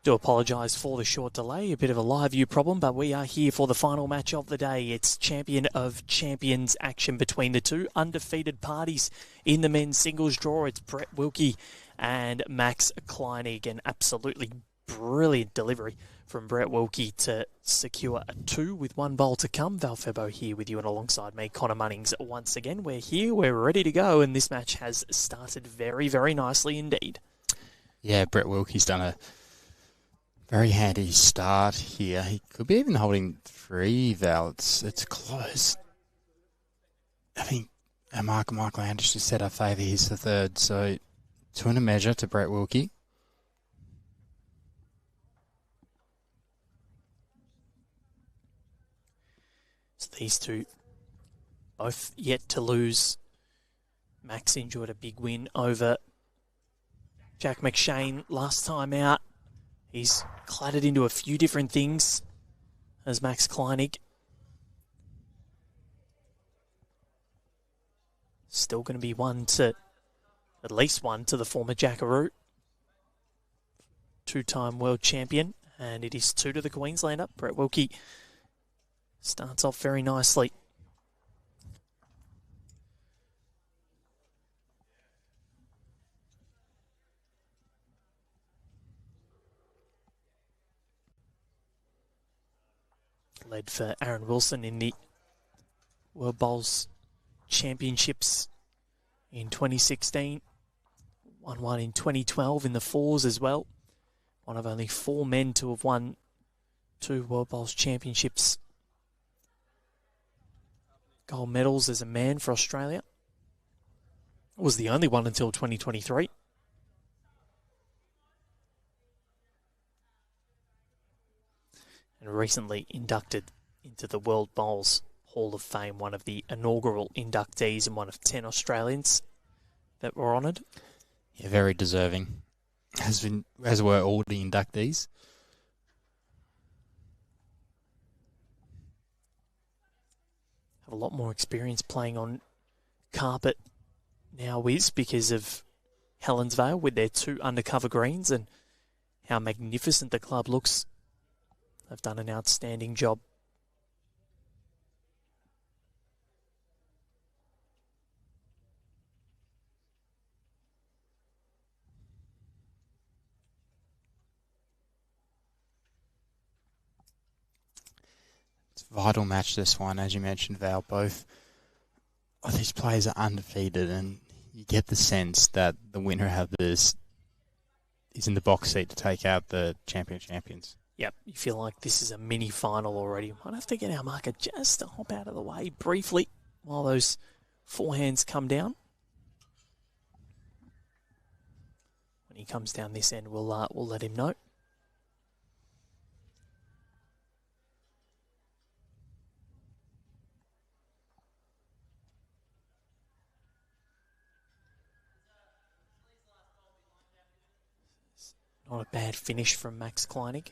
Do apologise for the short delay, a bit of a live view problem, but we are here for the final match of the day. It's Champion of Champions action between the two undefeated parties in the men's singles draw. It's Brett Wilkie and Max Kleinig. An absolutely brilliant delivery from Brett Wilkie to secure a 2 with 1 bowl to come. Val Febo here with you and alongside me, Connor Munnings. Once again, we're here, we're ready to go, and this match has started very, very nicely indeed. Yeah, Brett Wilkie's done a very handy start here. He could be even holding 3, Val. It's close. I think Mark Landis just said I favour he's the third, so 2 and a measure to Brett Wilkie. So these two both yet to lose. Max enjoyed a big win over Jack McShane last time out. He's clattered into a few different things as Max Kleinig. Still going to be at least one to the former Jackaroo. 2-time world champion. And it is 2 to the Queenslander. Brett Wilkie starts off very nicely. Led for Aaron Wilson in the World Bowls Championships in 2016. Won one in 2012 in the fours as well. One of only 4 men to have won 2 World Bowls Championships gold medals as a man for Australia. Was the only one until 2023. And recently inducted into the World Bowls Hall of Fame, one of the inaugural inductees and one of 10 Australians that were honoured. Yeah, very deserving, as were all the inductees. Have a lot more experience playing on carpet now, Wiz, because of Helensvale with their 2 undercover greens and how magnificent the club looks. They've done an outstanding job. It's a vital match, this one, as you mentioned, Val. Both of these players are undefeated, and you get the sense that the winner of this is in the box seat to take out the champions. Yep, you feel like this is a mini final already. Might have to get our marker just to hop out of the way briefly while those forehands come down. When he comes down this end, we'll let him know. Not a bad finish from Max Kleinig.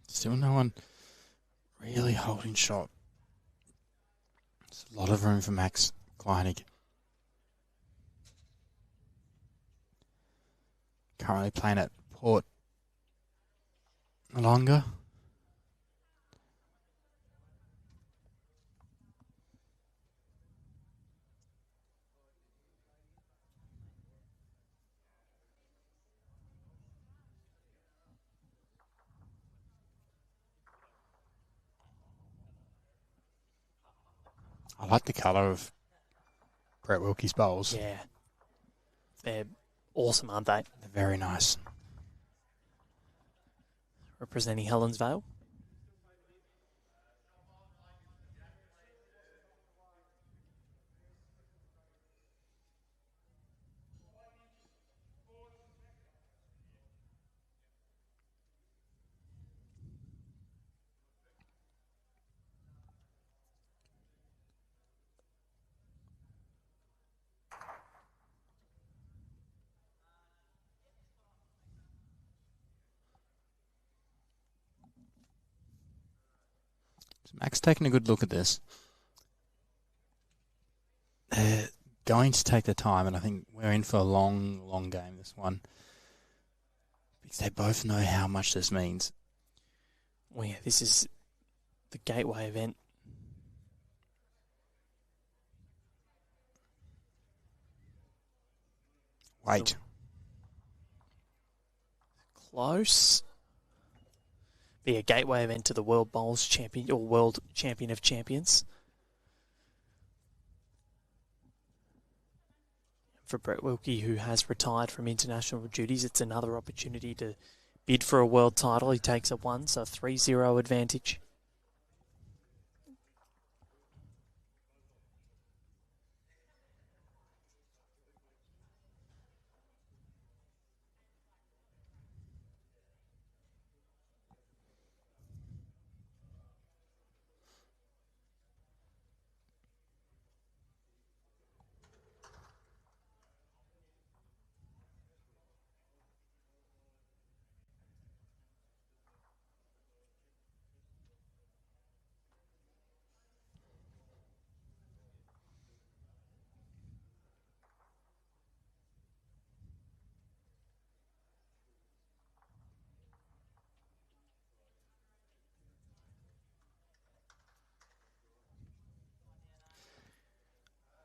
Still no one really holding shot. There's a lot of room for Max Kleinig. Currently playing at Port Alonga. I like the colour of Brett Wilkie's bowls. Yeah. They're awesome, aren't they? They're very nice. Representing Helensvale. So Max taking a good look at this. They're going to take their time, and I think we're in for a long, long game, this one. Because they both know how much this means. Well, yeah, this is the gateway event. Wait. Close. Be a gateway event to the World Bowls Champion or World Champion of Champions. For Brett Wilkie, who has retired from international duties, it's another opportunity to bid for a world title. He takes a 1, so 3-0 advantage.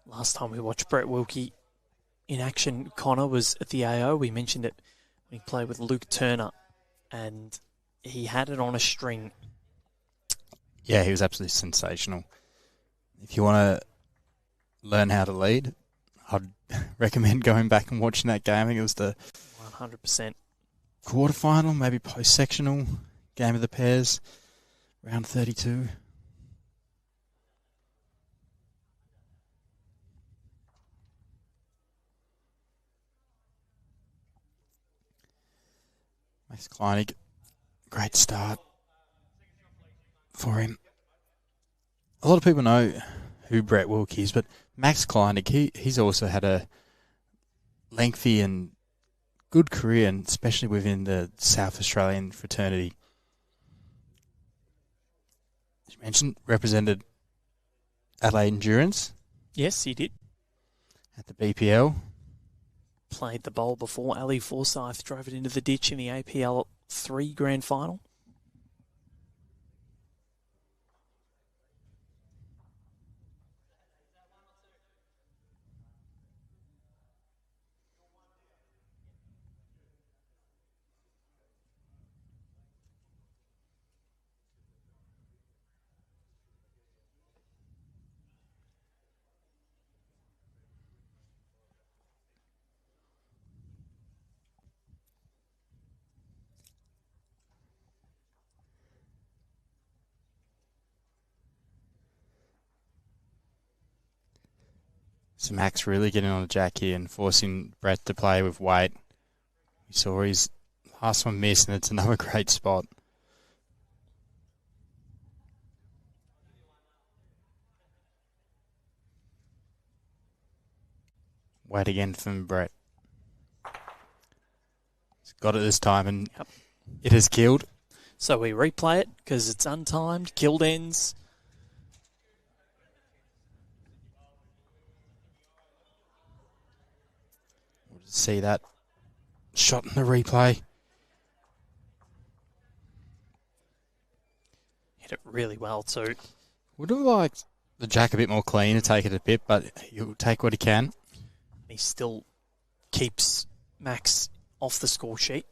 Last time we watched Brett Wilkie in action, Connor, was at the AO. We mentioned it when he played with Luke Turner, and he had it on a string. Yeah, he was absolutely sensational. If you want to learn how to lead, I'd recommend going back and watching that game. I think it was the 100%. quarterfinal, maybe post-sectional game of the pairs, round 32. Max Kleinig, great start for him. A lot of people know who Brett Wilkie is, but Max Kleinig, he's also had a lengthy and good career, and especially within the South Australian fraternity. As you mentioned, represented Adelaide Endurance. Yes, he did. At the BPL. Played the bowl before. Ali Forsyth drove it into the ditch in the APL 3 grand final. So Max really getting on the jack here and forcing Brett to play with weight. We saw his last one miss, and it's another great spot. Weight again from Brett. He's got it this time, and it has killed. So we replay it because it's untimed. Killed ends. See that shot in the replay. Hit it really well too. Would have liked the jack a bit more clean to take it a bit, but he'll take what he can. He still keeps Max off the score sheet.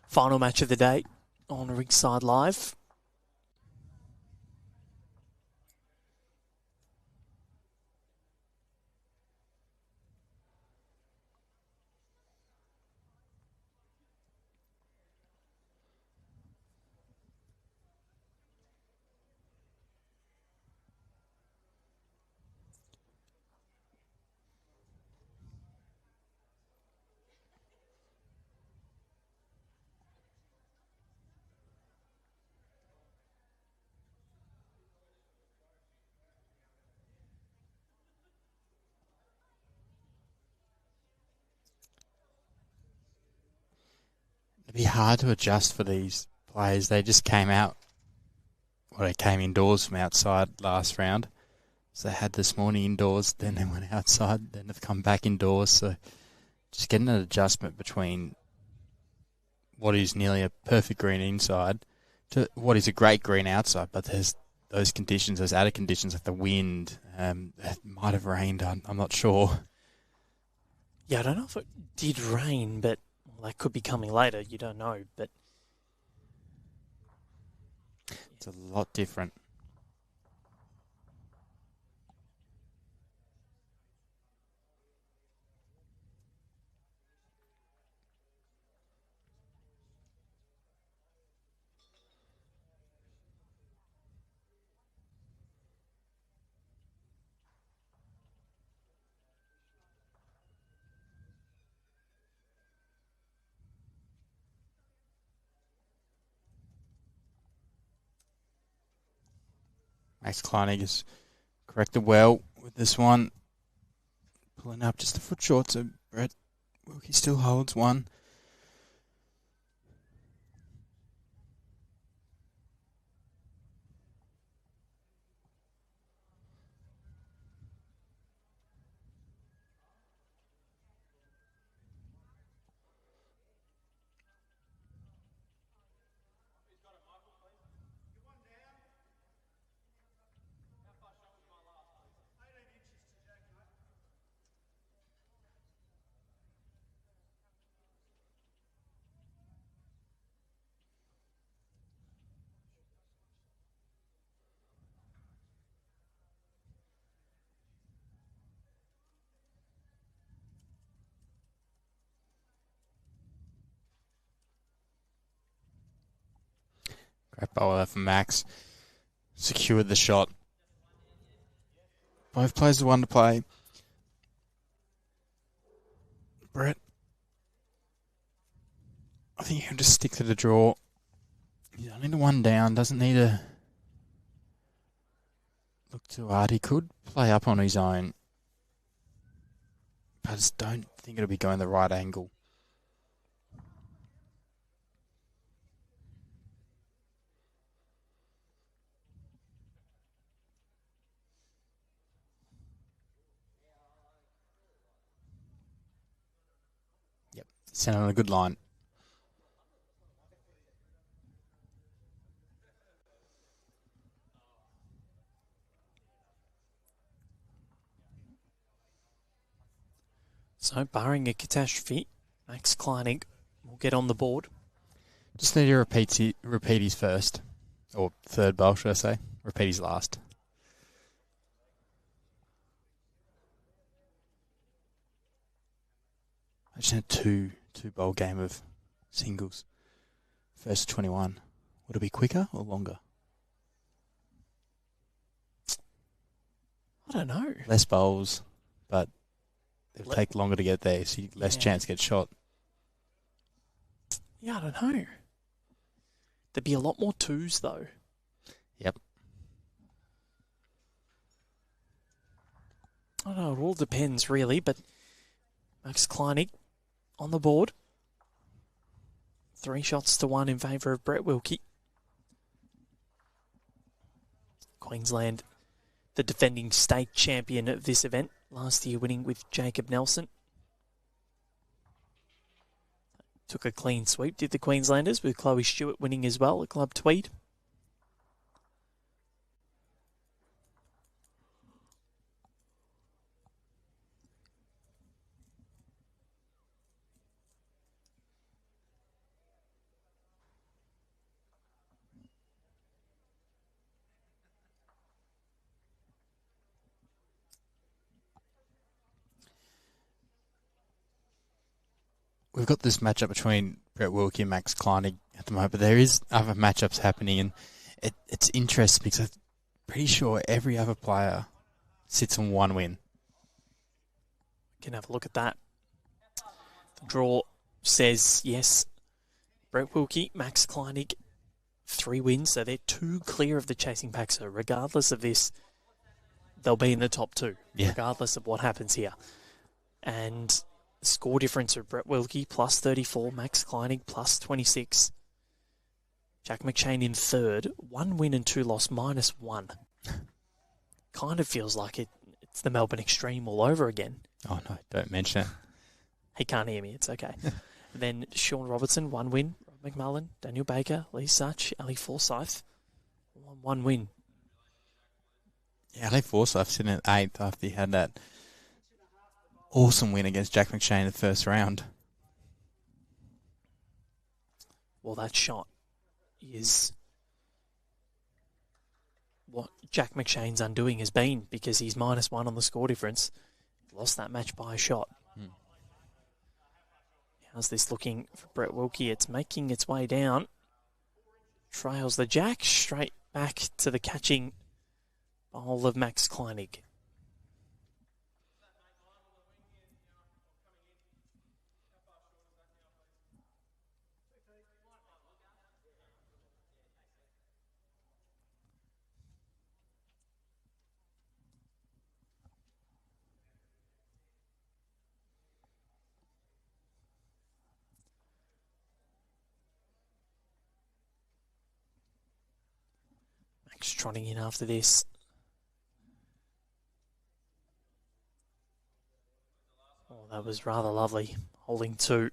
Final match of the day on Rinkside Live. It'd be hard to adjust for these players, they just came out, well, they came indoors from outside last round. So they had this morning indoors, then they went outside, then they've come back indoors. So just getting an adjustment between what is nearly a perfect green inside to what is a great green outside, but there's those conditions, those added conditions like the wind, it might have rained, I'm not sure. Yeah, I don't know if it did rain, but that could be coming later. You don't know, but it's a lot different. Max Kleinig has corrected well with this one. Pulling up just a foot short, so Brett Wilkie still holds one. Great bowler from Max. Secured the shot. Both players are one to play. Brett, I think he can just stick to the draw. He's only the one down. Doesn't need to look too hard. He could play up on his own. But I just don't think it'll be going the right angle. Yep, sent on a good line. so barring a catastrophe, Max Kleinig will get on the board. Just need to repeat his first, or third bowl, should I say. Repeat his last. I just had two bowl game of singles. First 21. Would it be quicker or longer? I don't know. Less bowls, but it'll take longer to get there, so less chance to get shot. Yeah, I don't know. There'd be a lot more twos, though. Yep. I don't know, it all depends, really, but Max Kleinig on the board. 3 shots to 1 in favour of Brett Wilkie. Queensland, the defending state champion of this event, last year winning with Jacob Nelson. Took a clean sweep, did the Queenslanders, with Chloe Stewart winning as well at Club Tweed. We've got this matchup between Brett Wilkie and Max Kleinig at the moment, but there is other matchups happening, and it's interesting because I'm pretty sure every other player sits on 1 win. Can have a look at that. The draw says, yes, Brett Wilkie, Max Kleinig, 3 wins, so they're 2 clear of the chasing pack. So regardless of this, they'll be in the top 2, regardless of what happens here. And score difference of Brett Wilkie plus 34, Max Kleinig plus 26. Jack McShane in third, 1 win and 2 loss, -1. Kind of feels like it's the Melbourne Extreme all over again. Oh, no, don't mention it. He can't hear me, it's okay. Then Sean Robertson, 1 win. Rob McMullen, Daniel Baker, Lee Such, Ali Forsyth, 1 win. Yeah, Ali Forsyth sitting at 8th after he had that awesome win against Jack McShane in the first round. Well, that shot is what Jack McShane's undoing has been, because he's -1 on the score difference. Lost that match by a shot. How's this looking for Brett Wilkie? It's making its way down. Trails the jack straight back to the catching bowl of Max Kleinig. Max trotting in after this. Oh, that was rather lovely. Holding 2.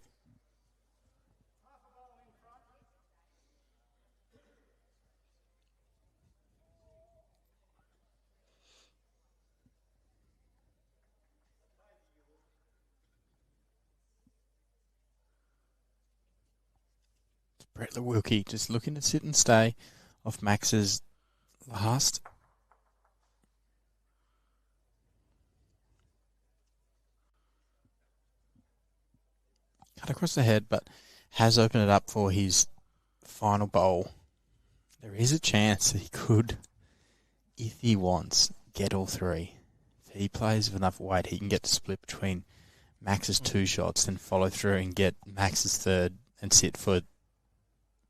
Brett Wilkie just looking to sit and stay off Max's last. Cut across the head, but has opened it up for his final bowl. There is a chance that he could, if he wants, get all 3. If he plays with enough weight, he can get the split between Max's 2 shots, then follow through and get Max's 3rd and sit for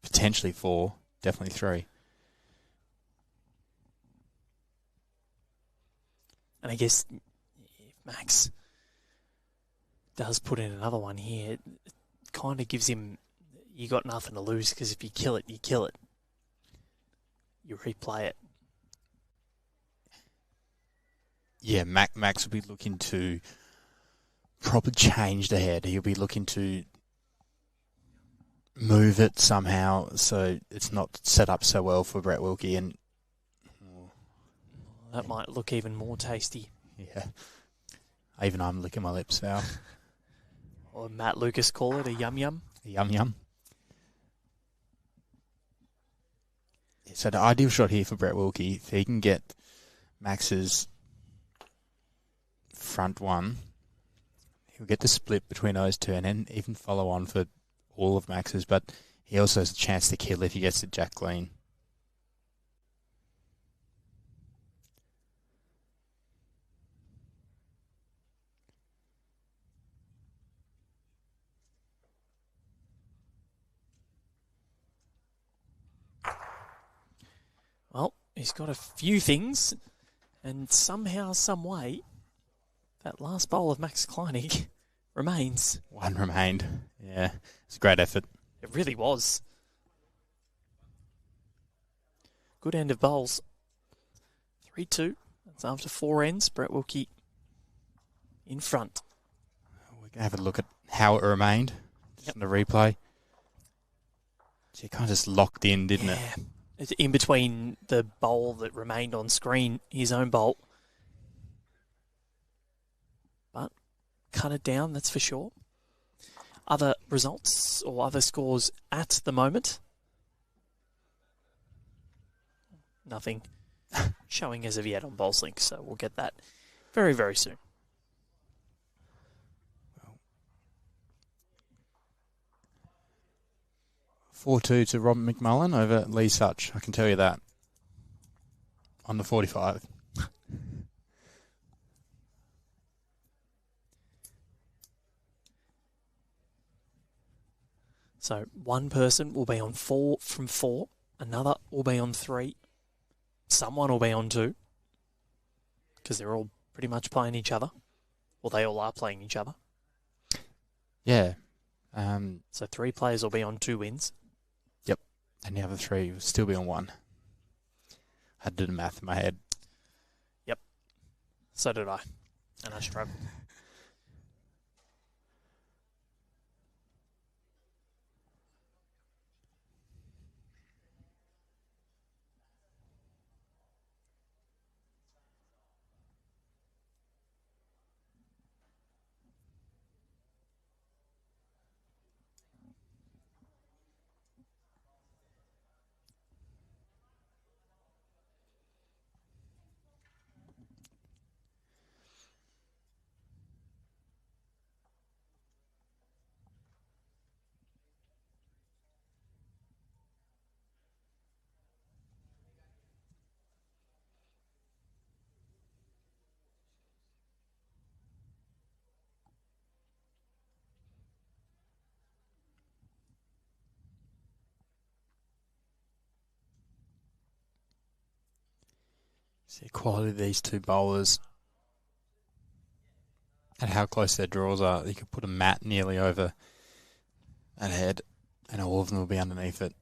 potentially 4, definitely 3. And I guess if Max does put in another one here, it kind of gives him, you got nothing to lose, because if you kill it, you kill it. You replay it. Yeah, Max will be looking to probably change the head. He'll be looking to move it somehow so it's not set up so well for Brett Wilkie, and that might look even more tasty. Yeah. Even I'm licking my lips now. Or Matt Lucas call it a yum-yum. A yum-yum. Yeah, so the ideal shot here for Brett Wilkie, if he can get Max's front one, he'll get the split between those 2 and then even follow on for all of Max's, but he also has a chance to kill if he gets the jack clean. Well, he's got a few things, and somehow, some way, that last bowl of Max Kleinig remains. 1 remained. Yeah, it's a great effort. It really was. Good end of bowls. 3-2. That's after 4 ends. Brett Wilkie in front. We're going to have a look at how it remained. Just in the replay. So it kind of just locked in, didn't it? It's in between the bowl that remained on screen, his own bowl. But cut it down, that's for sure. Other results or other scores at the moment? Nothing showing as of yet on BowlsLink, so we'll get that very, very soon. 4-2 to Rob McMullen over Lee Such, I can tell you that. On the 45. So one person will be on 4 from 4, another will be on 3, someone will be on 2, because they're all pretty much playing each other. Well, they all are playing each other. Yeah. So 3 players will be on 2 wins. Yep. And the other 3 will still be on 1. I did the math in my head. Yep. So did I. And I struggled. See the quality of these 2 bowlers and how close their draws are. You could put a mat nearly over that head and all of them will be underneath it.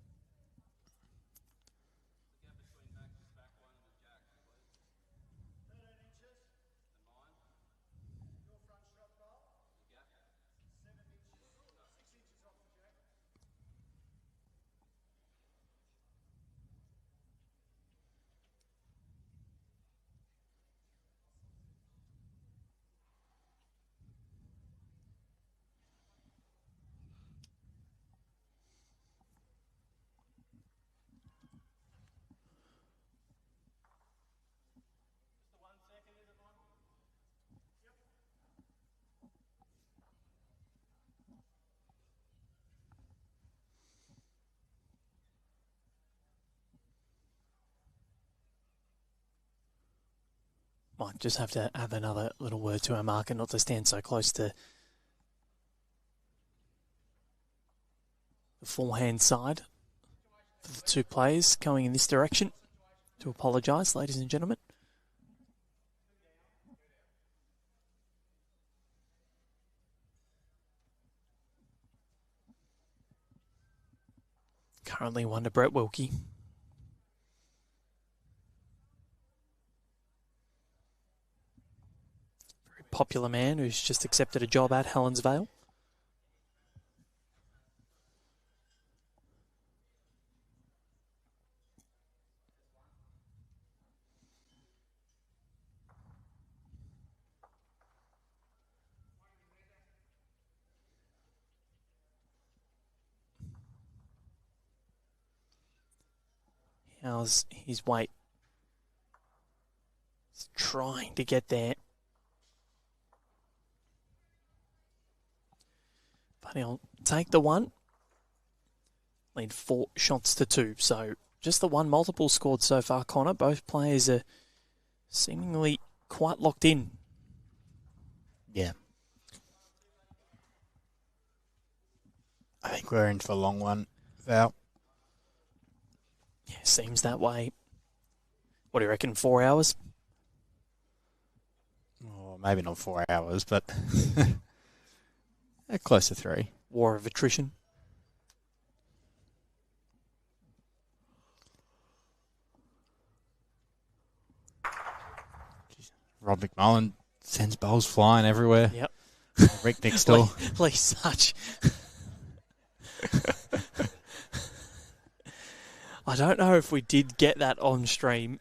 Might just have to have another little word to our marker not to stand so close to the forehand side for the 2 players going in this direction. To apologise, ladies and gentlemen. Currently 1 to Brett Wilkie. Very popular man who's just accepted a job at Helensvale. How's his weight? He's trying to get there. But he'll take the 1. Lead 4 shots to 2. So just the 1 multiple scored so far, Connor. Both players are seemingly quite locked in. Yeah. I think we're in for a long one, Val. Yeah, seems that way. What do you reckon, 4 hours? Oh, maybe not 4 hours, but close to 3. War of attrition. Rob McMullen sends bowls flying everywhere. Yep. Rick next door. Lee Such. I don't know if we did get that on stream.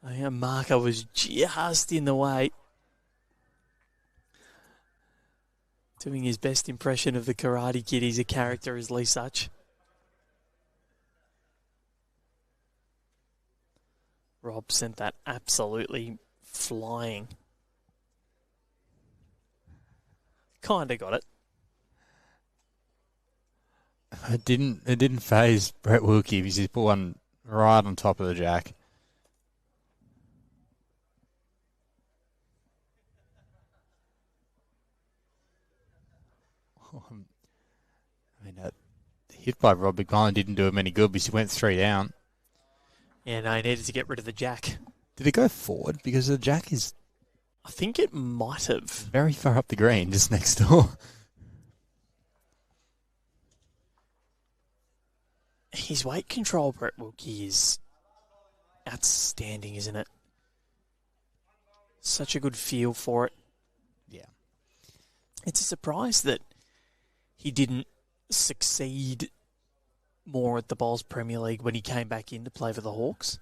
I think a marker was just in the way. Doing his best impression of the Karate Kid. He's a character as Lee Such. Rob sent that absolutely flying. Kinda got it. It didn't phase Brett Wilkie because he put one right on top of the jack. I mean, that hit by Rob McMullen didn't do him any good because he went 3 down. Yeah, no, he needed to get rid of the jack. Did it go forward? Because the jack is... I think it might have. very far up the green, just next door. his weight control, Brett Wilkie, is outstanding, isn't it? Such a good feel for it. Yeah. It's a surprise that he didn't succeed more at the Bowls Premier League when he came back in to play for the Hawks.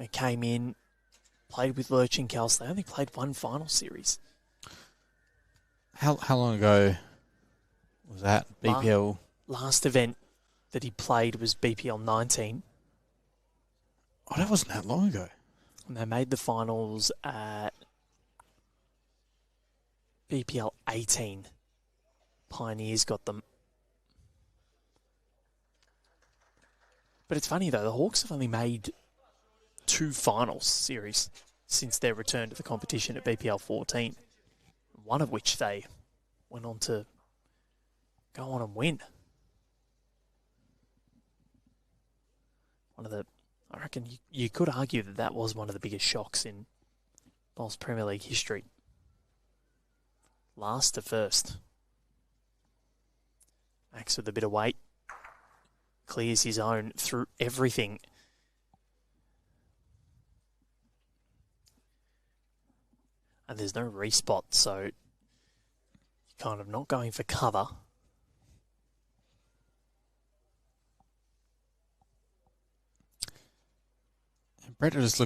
He came in, played with Lurch and Kels. They only played one final series. How long ago was that? BPL? Last event that he played was BPL 19. Oh, that wasn't that long ago. And they made the finals at BPL 18. Pioneers got them. But it's funny, though, the Hawks have only made 2 finals series since their return to the competition at BPL 14. One of which they went on to go on and win. I reckon you could argue that was one of the biggest shocks in Bowls Premier League history. Last to first. Max with a bit of weight. Clears his own through everything. And there's no respot, so you're kind of not going for cover. Brett just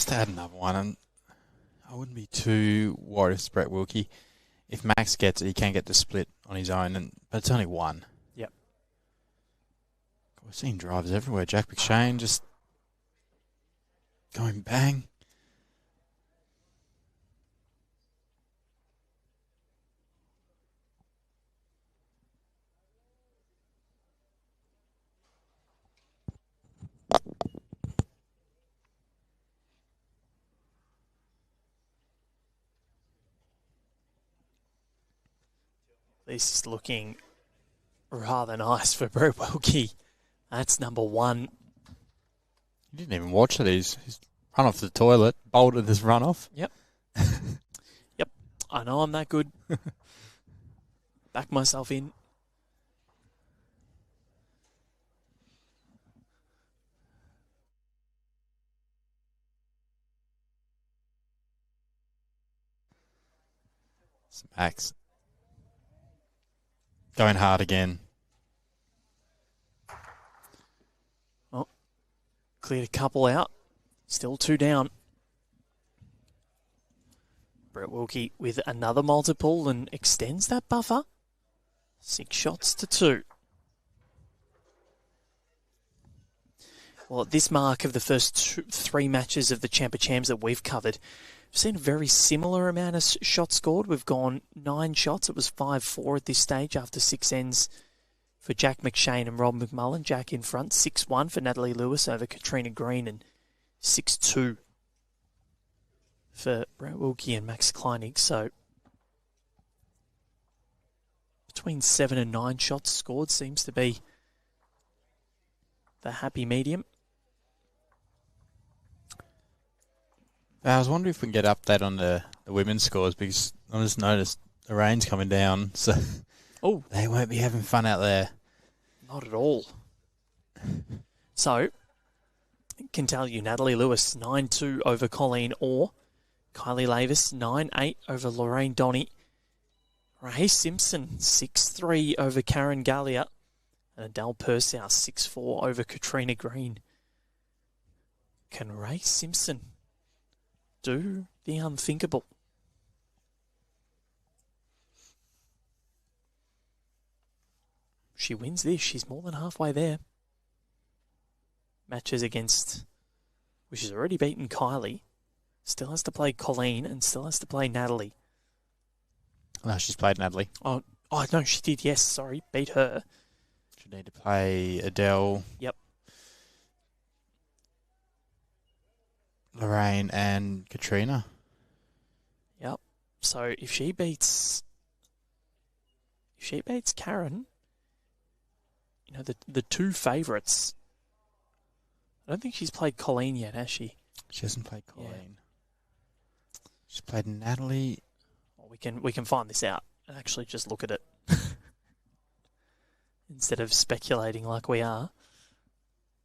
to add another one, and I wouldn't be too worried if Brett Wilkie. If Max gets it, he can get the split on his own, but it's only one. Yep. We're seeing drivers everywhere. Jack McShane just going bang. This is looking rather nice for Brett Wilkie. That's number 1. He didn't even watch it. He's run off the toilet, bolted his run off. Yep. Yep. I know I'm that good. Back myself in. Max going hard again. Oh, cleared a couple out. Still 2 down. Brett Wilkie with another multiple and extends that buffer. 6 shots to 2. Well, at this mark of the first 3 matches of the Champ of Champs that we've covered, we've seen a very similar amount of shots scored. We've gone 9 shots. It was 5-4 at this stage after 6 ends for Jack McShane and Rob McMullen. Jack in front, 6-1 for Natalie Lewis over Katrina Green, and 6-2 for Brett Wilkie and Max Kleinig. So between 7 and 9 shots scored seems to be the happy medium. I was wondering if we can get update on the women's scores, because I just noticed the rain's coming down, so they won't be having fun out there. Not at all. So, can tell you, Natalie Lewis 9-2 over Colleen Orr. Kylie Lavis 9-8 over Lorraine Donny. Ray Simpson 6-3 over Karen Gallia. And Adele Persau 6-4 over Katrina Green. Can Ray Simpson do the unthinkable? She wins this. She's more than halfway there. Matches against, which has already beaten Kylie. Still has to play Colleen and still has to play Natalie. No, she's played Natalie. Oh no, she did. Yes, sorry, beat her. She need to play Adele. Yep. Lorraine and Katrina. Yep. So if she beats Karen, you know, the 2 favourites. I don't think she's played Colleen yet, has she? She hasn't played Colleen. Yeah. She's played Natalie. Well, we can find this out and actually just look at it. instead of speculating like we are.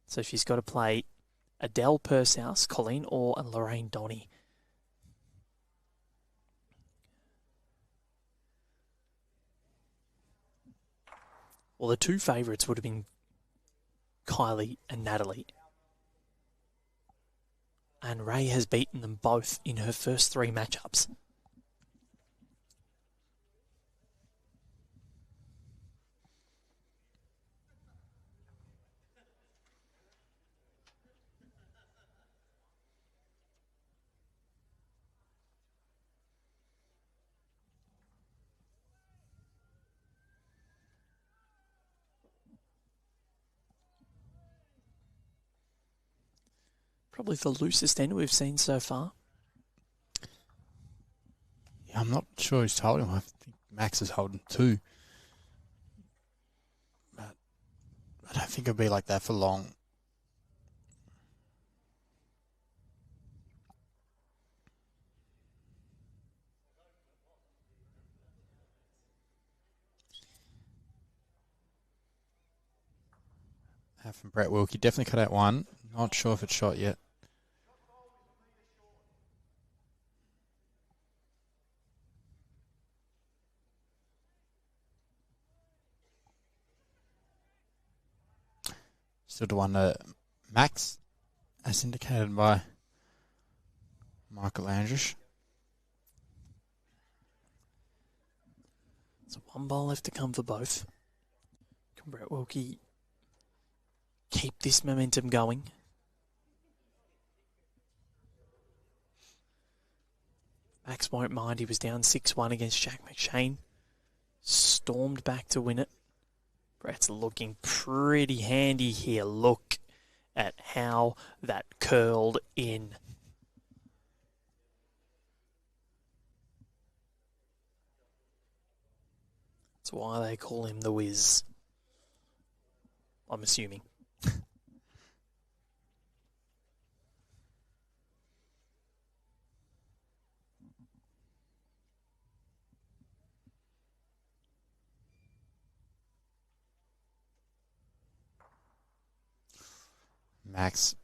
So she's got to play Adele Pursehouse, Colleen Orr, and Lorraine Donny. Well, the two favourites would have been Kylie and Natalie. And Ray has beaten them both in her first three matchups. Probably the loosest end we've seen so far. Yeah, I'm not sure who's holding. I think Max is holding two. But I don't think it'll be like that for long. From Brett Wilkie, definitely cut out one. Not sure if it's shot yet. Still to one Max, as indicated by Michael Andrish. So one ball left to come for both. Can Brett Wilkie keep this momentum going? Max won't mind. He was down 6-1 against Jack McShane. Stormed back to win it. Brett's looking pretty handy here. Look at how that curled in. That's why they call him the Whiz. I'm assuming. Max.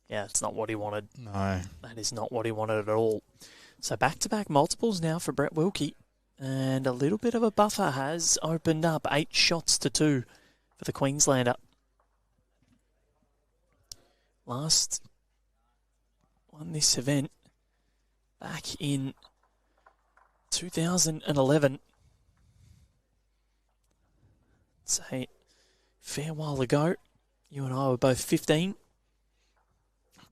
Yeah, it's not what he wanted. No. That is not what he wanted at all. So back-to-back multiples now for Brett Wilkie. And a little bit of a buffer has opened up. 8-2 for the Queenslander. Last won this event back in 2011. It's a fair while ago. You and I were both 15.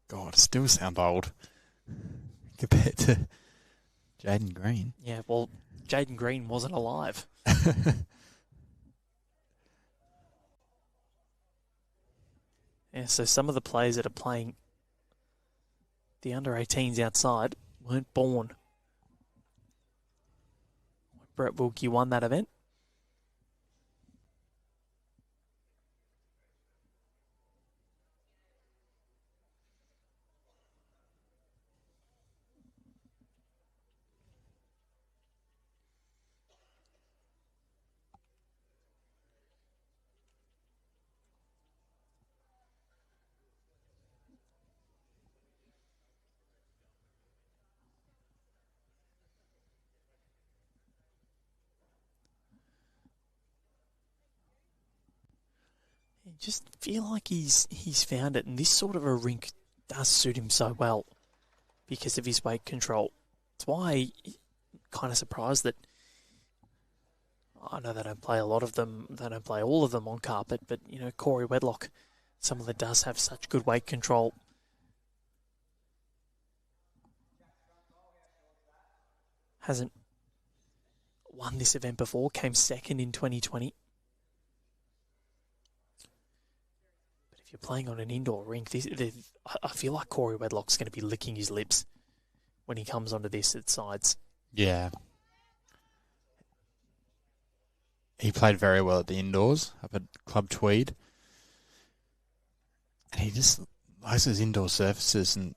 God, still sound old compared to Jaden Green. Yeah, well, Jaden Green wasn't alive. Yeah, so some of the players that are playing the under-18s outside weren't born. Brett Wilkie won that event. I just feel like he's found it, and this sort of a rink does suit him so well because of his weight control. That's why I'm kind of surprised that I know they don't play a lot of them, they don't play all of them on carpet, but, you know, Corey Wedlock, someone that does have such good weight control. Hasn't won this event before, came second in 2020. If you're playing on an indoor rink, I feel like Corey Wedlock's going to be licking his lips when he comes onto this at sides. Yeah. He played very well at the indoors up at Club Tweed. And he just likes his indoor surfaces, and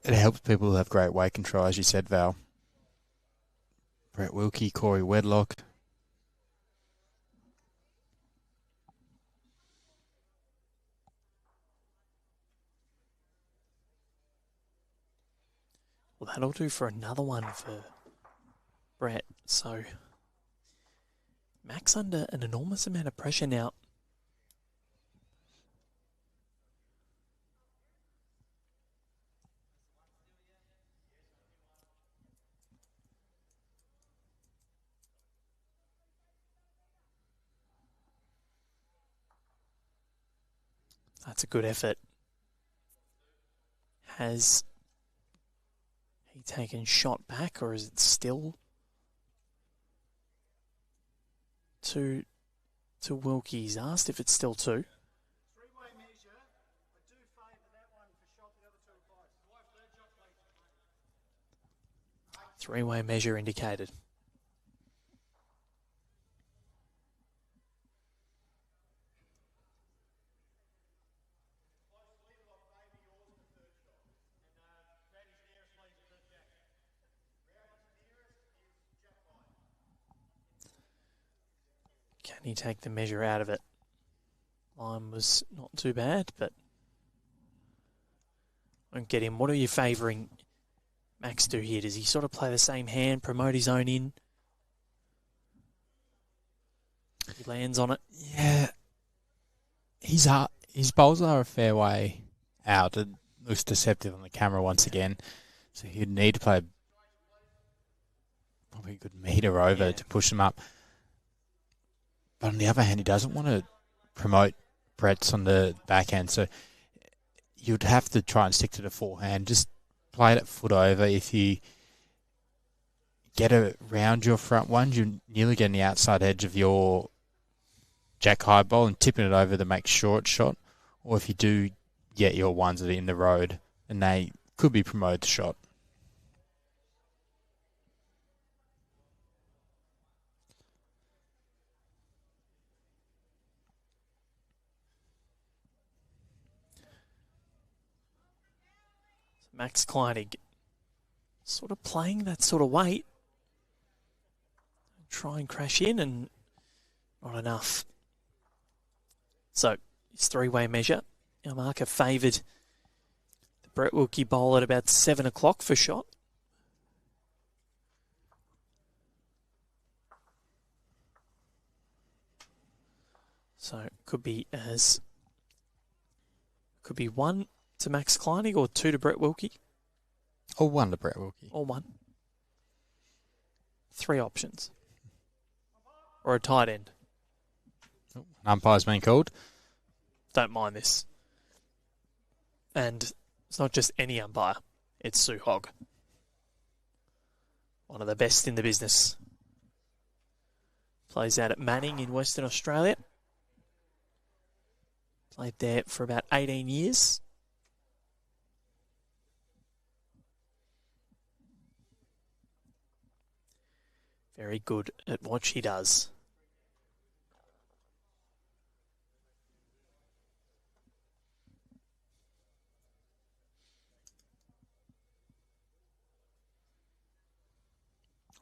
it helps people who have great weight control, as you said, Val. Brett Wilkie, Corey Wedlock. Well, that'll do for another one for Brett. So Max under an enormous amount of pressure now. That's a good effort. Has he taken shot back, or is it still to Wilkie? He's asked if it's still two. Three-way measure. I do favour that one for shot, the other two close. Three-way measure indicated. Can he take the measure out of it? Line was not too bad, but won't get him. What are you favouring Max do here? Does he sort of play the same hand, promote his own in? He lands on it. Yeah. His bowls are a fair way out. It looks deceptive on the camera once again. So he'd need to play probably a good metre over to push him up. But on the other hand, he doesn't want to promote Brett's on the backhand. So you'd have to try and stick to the forehand. Just play it foot over. If you get around your front ones, you're nearly getting the outside edge of your jack high ball and tipping it over to make short shot. Or if you do get your ones that are in the road, and they could be promoted to shot. Max Kleinig sort of playing that sort of weight. Try and crash in, and not enough. So, his three-way measure. Our marker favoured the Brett Wilkie bowl at about 7 o'clock for shot. So, it could be one to Max Kleinig or two to Brett Wilkie. Or one to Brett Wilkie. Or one. 3 options. Or a tight end. An umpire's been called. Don't mind this. And it's not just any umpire. It's Sue Hogg. One of the best in the business. Plays out at Manning in Western Australia. Played there for about 18 years. Very good at what she does.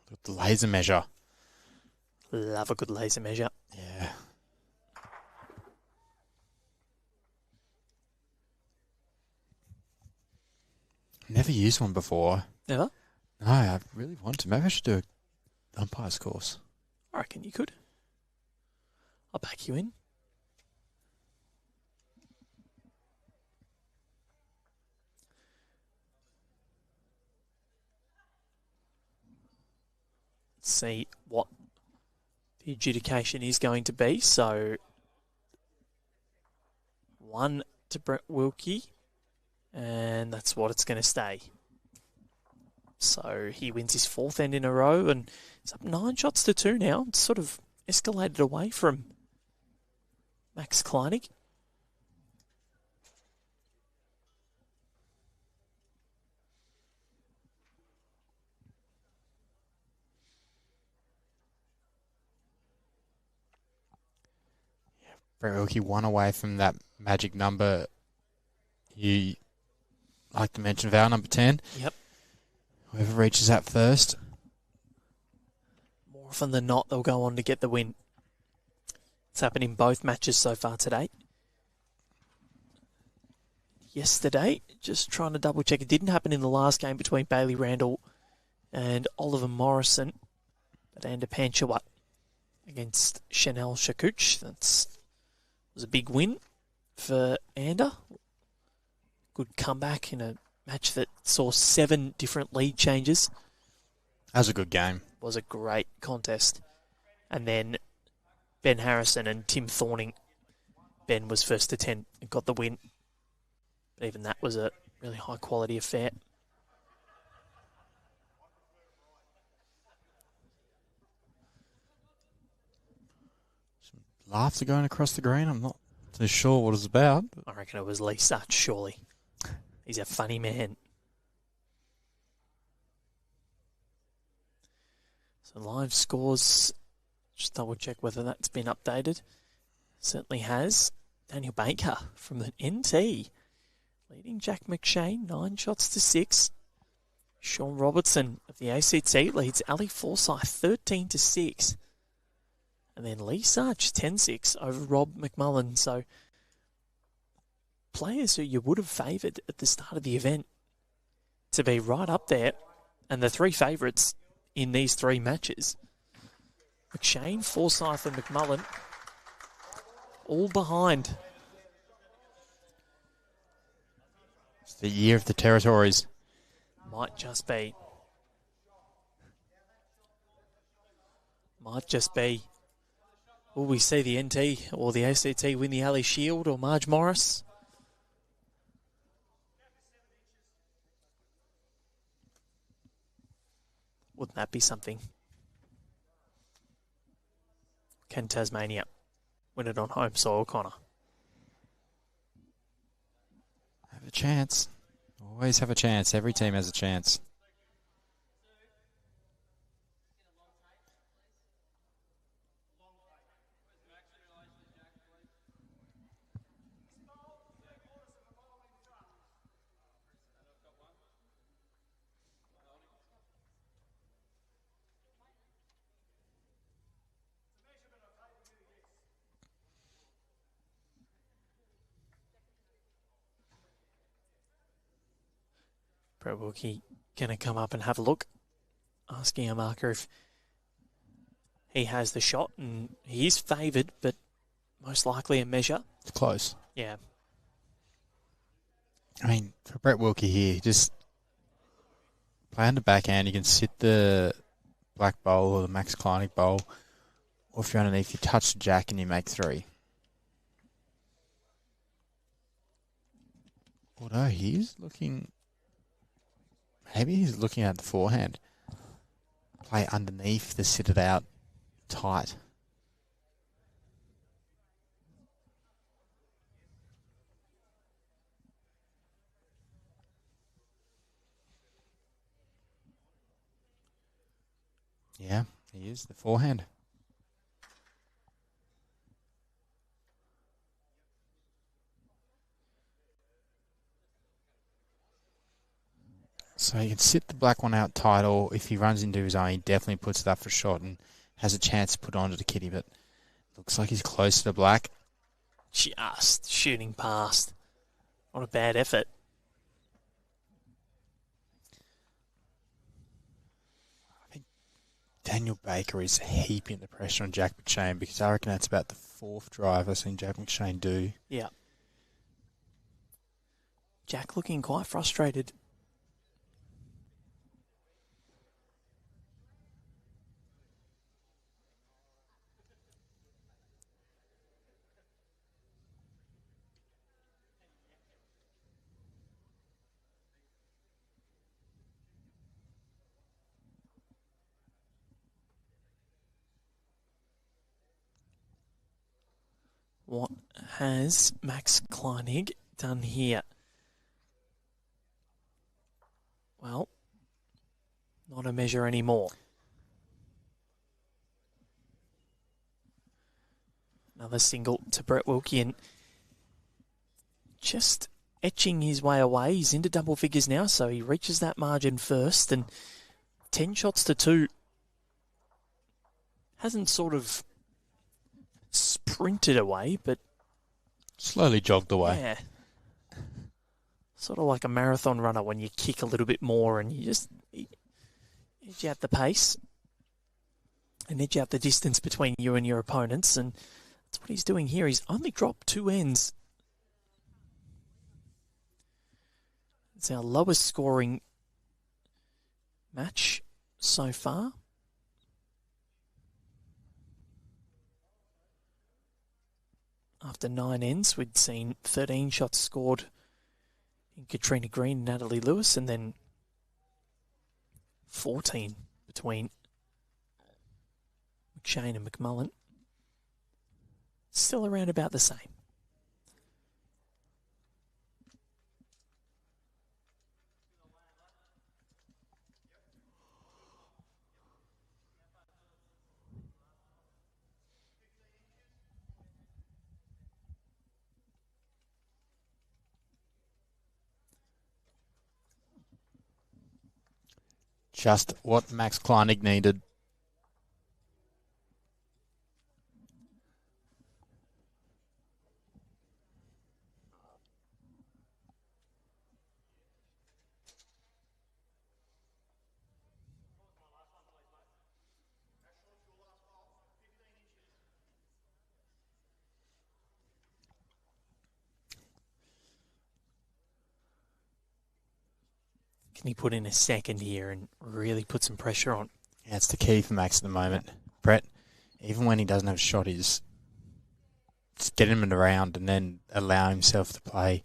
Look at the laser measure. Love a good laser measure. Yeah. Never used one before. Never? No, I really want to. Maybe I should do an umpire's course. I reckon you could. I'll back you in. Let's see what the adjudication is going to be. So, 1 to Brett Wilkie. And that's what it's going to stay. So he wins his 4th end in a row, and it's up 9 shots to 2 now. It's sort of escalated away from Max Kleinig. Brett Wilkie 1 away from that magic number. You like to mention Val number 10. Yep. Whoever reaches that first. More often than not, they'll go on to get the win. It's happened in both matches so far today. yesterday. Just trying to double check. It didn't happen in the last game between Bailey Randall and Oliver Morrison. But Ander Panchawat against Chanel Shakuch. That was a big win for Ander. Good comeback in a match that saw 7 different lead changes. That was a good game. Was a great contest. And then Ben Harrison and Tim Thorning. Ben was first to 10 and got the win. But even that was a really high quality affair. Some laughter going across the green. I'm not too sure what it's about. I reckon it was Lee Such, surely. He's a funny man. So live scores, just double check whether that's been updated. Certainly has. Daniel Baker from the NT leading Jack McShane 9 shots to 6. Sean Robertson of the ACT leads Ali Forsyth 13 to 6. And then Lee Such 10-6 over Rob McMullen. So players who you would have favoured at the start of the event to be right up there, and the 3 favourites in these 3 matches, McShane, Forsyth and McMullen, all behind. It's the year of the Territories. Might just be. Will we see the NT or the ACT win the Ali Shield or Marge Morris? Wouldn't that be something? Can Tasmania win it on home soil, Connor? Have a chance. Always have a chance. Every team has a chance. Brett Wilkie going to come up and have a look, asking a marker if he has the shot, and he is favoured, but most likely a measure. It's close. Yeah. I mean, for Brett Wilkie here, just play on the backhand. You can sit the black bowl or the Max Kleinig bowl, or if you're underneath, you touch the jack and you make 3. Although he's looking... Maybe he's looking at the forehand. Play underneath to sit it out tight. Yeah, he is the forehand. So he can sit the black one out tight, or if he runs into his own, he definitely puts it up for a shot and has a chance to put onto the kitty, but looks like he's close to the black. Just shooting past. What a bad effort. I think Daniel Baker is heaping the pressure on Jack McShane, because I reckon that's about the 4th drive I've seen Jack McShane do. Yeah. Jack looking quite frustrated. What has Max Kleinig done here? Well, not a measure anymore. Another single to Brett Wilkie, and just etching his way away. He's into double figures now, so he reaches that margin first, and 10 shots to 2. Hasn't sort of sprinted away, but Slowly jogged away. yeah. Sort of like a marathon runner when you kick a little bit more and you just edge out the pace and edge out the distance between you and your opponents. And that's what he's doing here. He's only dropped 2 ends. It's our lowest scoring match so far. After 9 ends, we'd seen 13 shots scored in Katrina Green and Natalie Lewis, and then 14 between McShane and McMullen. Still around about the same. Just what Max Kleinig needed. Can he put in a second here and really put some pressure on? Yeah, it's the key for Max at the moment. Brett, even when he doesn't have a shot, he's just get him in the round and then allow himself to play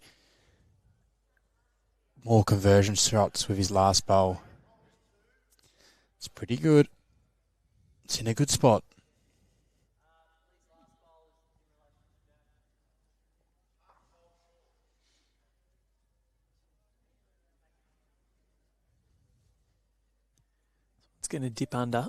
more conversion shots with his last bowl. It's pretty good. It's in a good spot. It's going to dip under.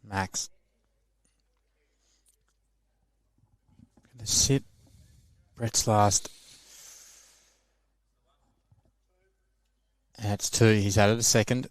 Max. Gonna sit. Brett's last. And it's 2. He's added a second.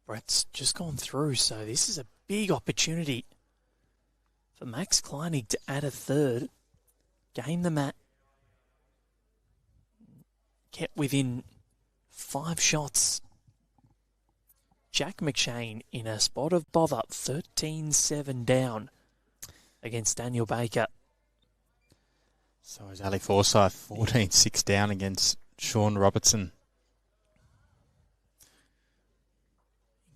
Brett's just gone through, so this is a big opportunity for Max Kleinig to add a third, gain the mat, get within 5 shots. Jack McShane in a spot of bother, 13-7 down against Daniel Baker. So is Ali Forsyth, 14-6 down against Sean Robertson.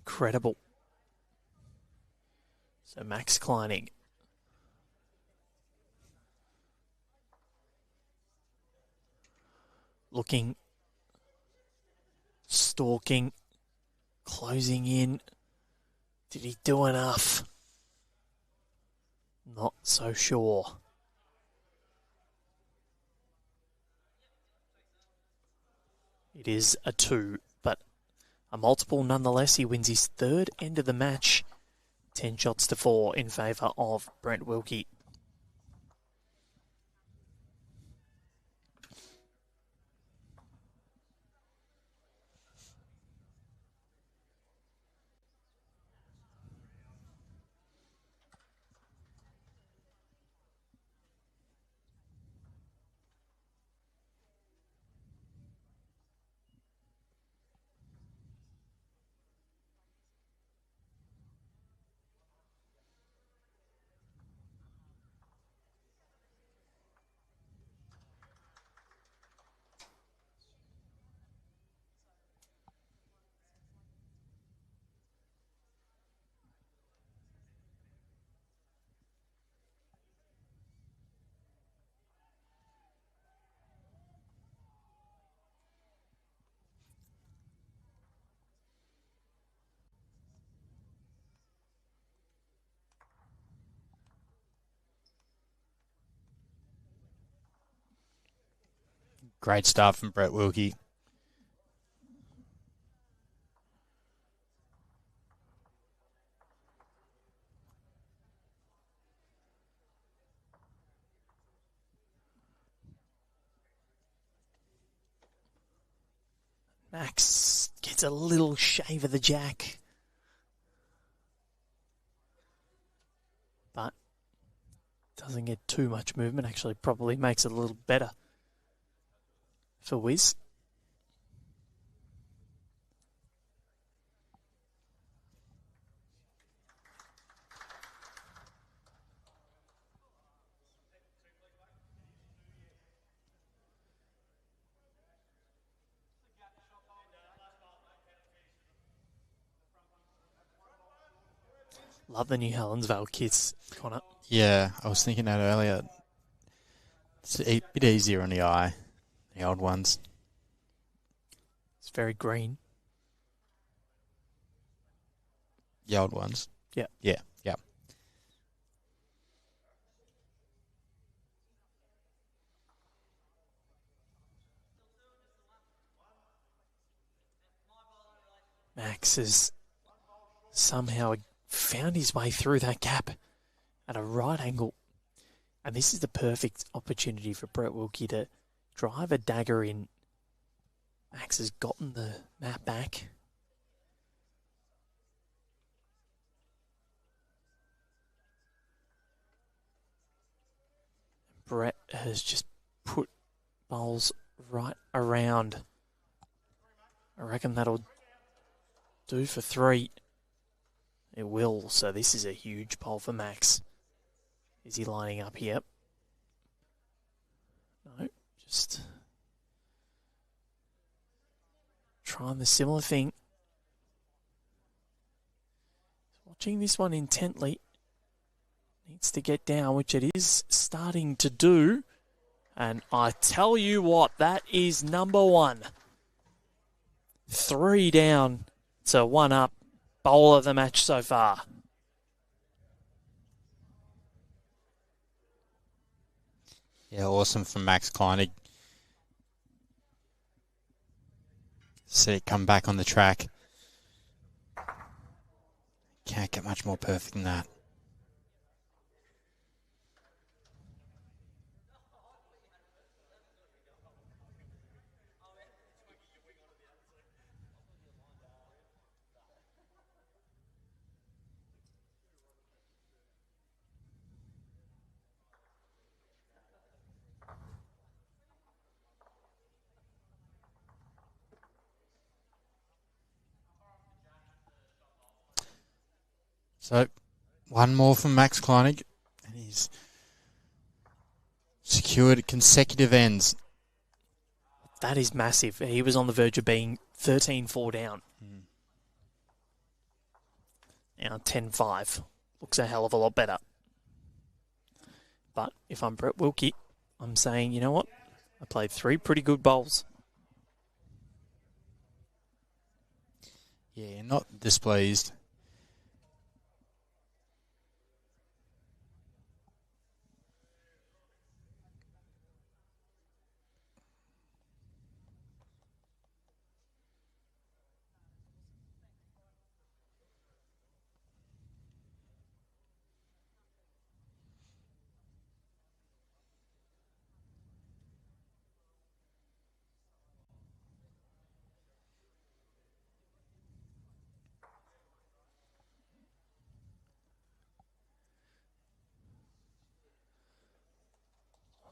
Incredible. So Max Kleinig. Looking, stalking, closing in. Did he do enough? Not so sure. It is a 2, but a multiple nonetheless. He wins his 3rd end of the match. 10 shots to 4 in favour of Brent Wilkie. Great start from Brett Wilkie. Max gets a little shave of the jack. But doesn't get too much movement. Actually, probably makes it a little better for Wiz. Love the New Helensvale kits, Connor. Yeah, I was thinking that earlier. It's a bit easier on the eye, the old ones. It's very green. The old ones. Yeah. Yeah, yeah. Max has somehow found his way through that gap at a right angle. And this is the perfect opportunity for Brett Wilkie to drive a dagger in. Max has gotten the map back. Brett has just put bowls right around. I reckon that'll do for 3. It will, so this is a huge bowl for Max. Is he lining up? Yep. No, just trying the similar thing. Watching this one intently. Needs to get down, which it is starting to do. And I tell you what, that is number 1. 3 down to 1 up. Bowl of the match so far. Yeah, awesome from Max Kleinig. See it come back on the track. Can't get much more perfect than that. So, one more from Max Kleinig, and he's secured consecutive ends. That is massive. He was on the verge of being 13-4 down. Now 10-5. Looks a hell of a lot better. But if I'm Brett Wilkie, I'm saying, you know what? I played 3 pretty good bowls. Yeah, not displeased.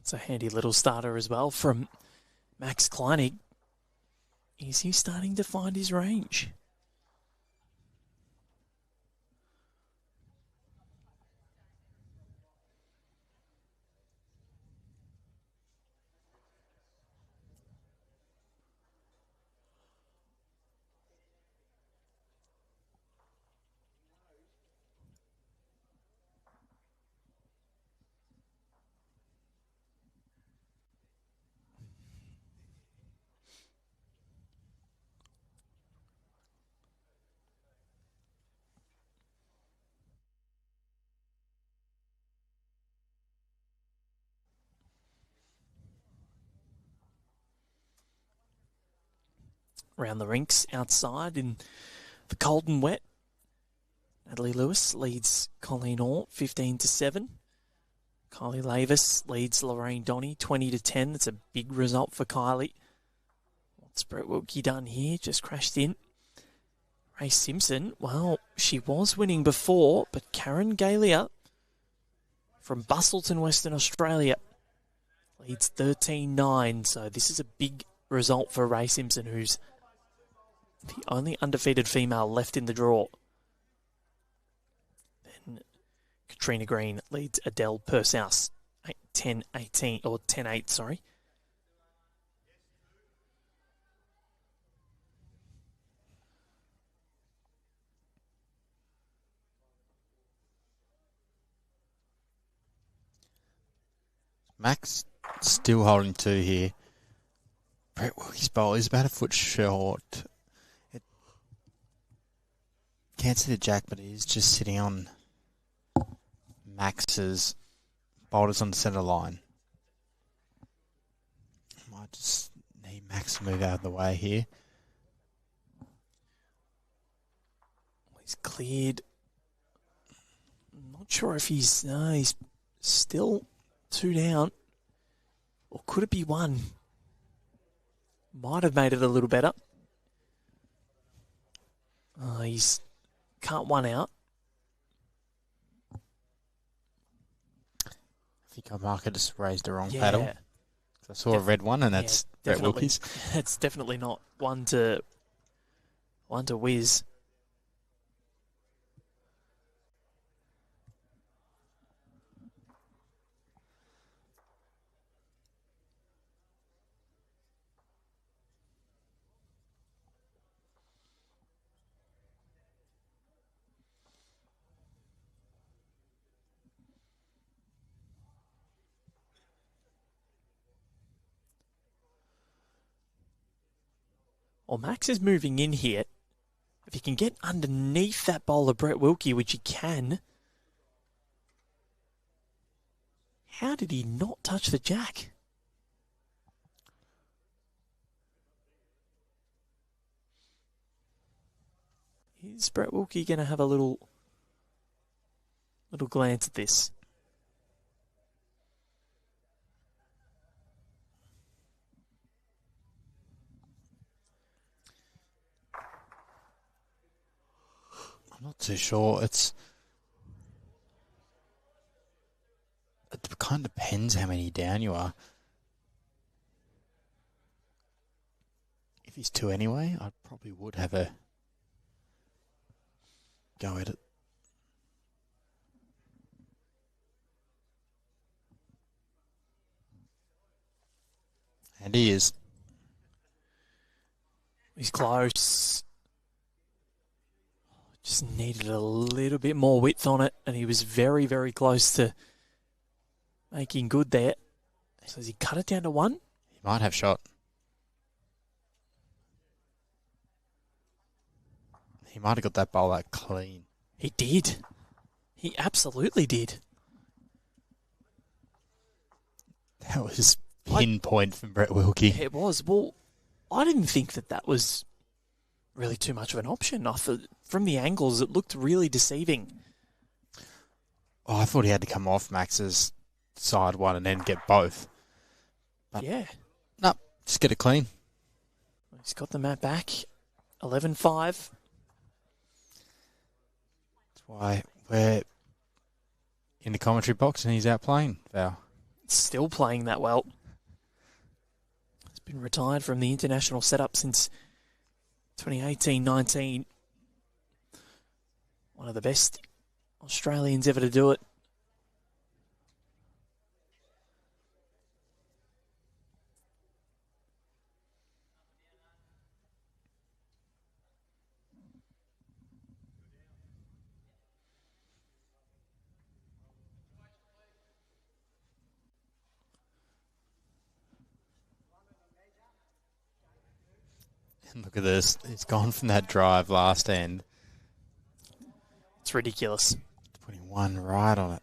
It's a handy little starter as well from Max Kleinig. Is he starting to find his range? around the rinks outside in the cold and wet. Natalie Lewis leads Colleen Orr 15-7. Kylie Lavis leads Lorraine Donny 20-10. That's a big result for Kylie. What's Brett Wilkie done here? Just crashed in. Ray Simpson, well, she was winning before, but Karen Galia from Bustleton, Western Australia, leads 13-9. So this is a big result for Ray Simpson, who's the only undefeated female left in the draw. Then Katrina Green leads Adele Pershouse 10-18, or 10-8, sorry. Max still holding 2 here. Brett Wilkie's bowl is about a foot short. Can't see the jack, but he is just sitting on Max's boulders on the centre line. Might just need Max to move out of the way here. He's cleared. I'm not sure if he's still 2 down. Or could it be 1? Might have made it a little better. He's cut 1 out. I think I might have just raised the wrong paddle. I saw a red one, and that's Brett Wilkie's. That's definitely not one to whiz. Well, Max is moving in here. If he can get underneath that bowl of Brett Wilkie, which he can. How did he not touch the jack? Is Brett Wilkie going to have a little glance at this? I'm not too sure. It kind of depends how many down you are. If he's 2 anyway, I probably would have a go at it. And he is. He's close. Just needed a little bit more width on it, and he was very, very close to making good there. So has he cut it down to 1? He might have shot. He might have got that bowl out clean. He did. He absolutely did. That was pinpoint from Brett Wilkie. It was. Well, I didn't think that was really too much of an option. I thought from the angles it looked really deceiving. Oh, I thought he had to come off Max's side one and then get both. But yeah. No, just get it clean. He's got the mat back. 11-5. That's why we're in the commentary box and he's out playing, Val. Still playing that well. He's been retired from the international setup since 2018-19. One of the best Australians ever to do it. And look at this. He's gone from that drive last end. It's ridiculous. Putting 1 right on it.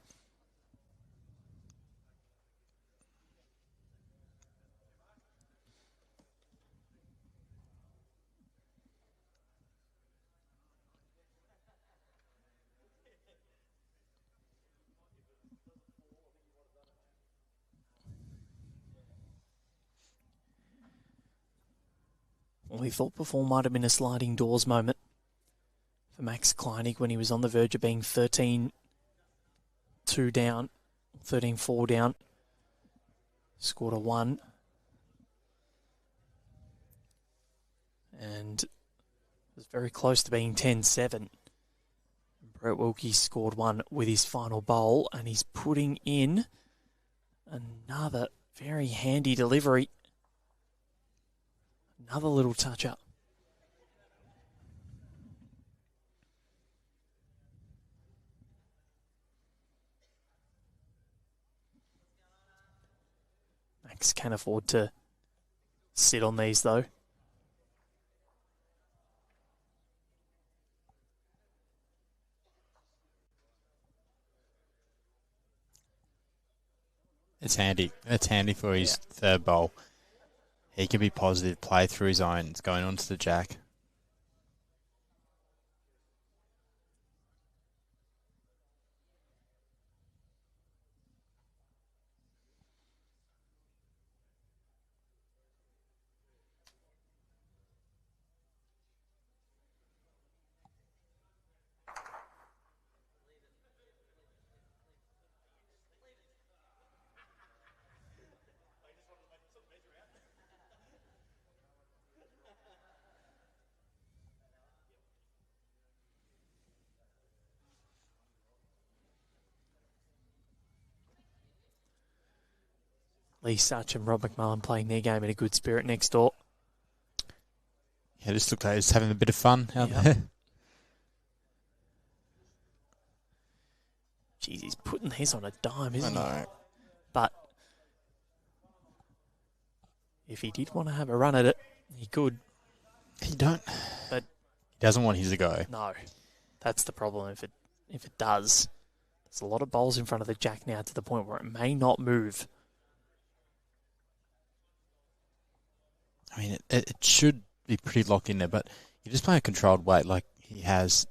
Well, he thought before might have been a sliding doors moment for Max Kleinig when he was on the verge of being 13-2 down, 13-4 down. Scored a 1. And was very close to being 10-7. Brett Wilkie scored 1 with his final bowl, and he's putting in another very handy delivery. Another little touch-up. Max can afford to sit on these, though. It's handy. It's handy for his third bowl. He can be positive, play through his irons, going on to the jack. Lee Such and Rob McMullen playing their game in a good spirit next door. Yeah, just looked like he's having a bit of fun out there. Jeez, he's putting these on a dime, isn't he? I know. But if he did want to have a run at it, he could. He don't. But he doesn't want his to go. No, that's the problem. If it does, there's a lot of bowls in front of the jack now to the point where it may not move. I mean, it should be pretty locked in there, but you're just playing a controlled weight like he has.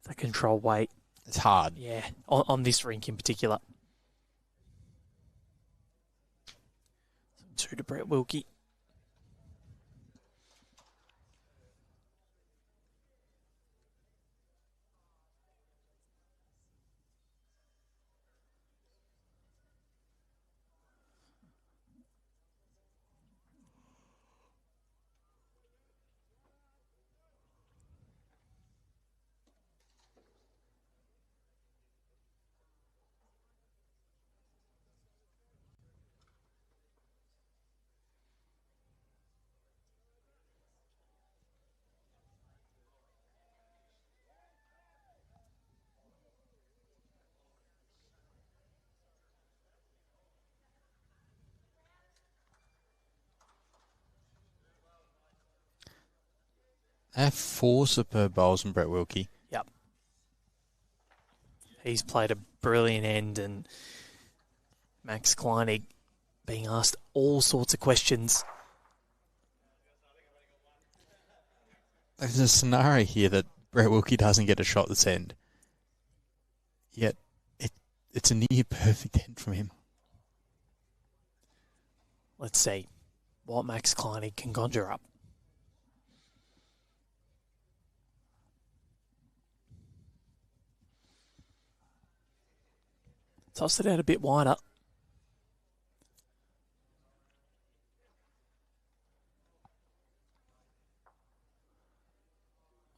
The control weight. It's hard. Yeah, on this rink in particular. 2 to Brett Wilkie. They have 4 superb bowls from Brett Wilkie. Yep. He's played a brilliant end, and Max Kleinig being asked all sorts of questions. There's a scenario here that Brett Wilkie doesn't get a shot this end. Yet, it's a near perfect end from him. Let's see what Max Kleinig can conjure up. Toss it out a bit wider.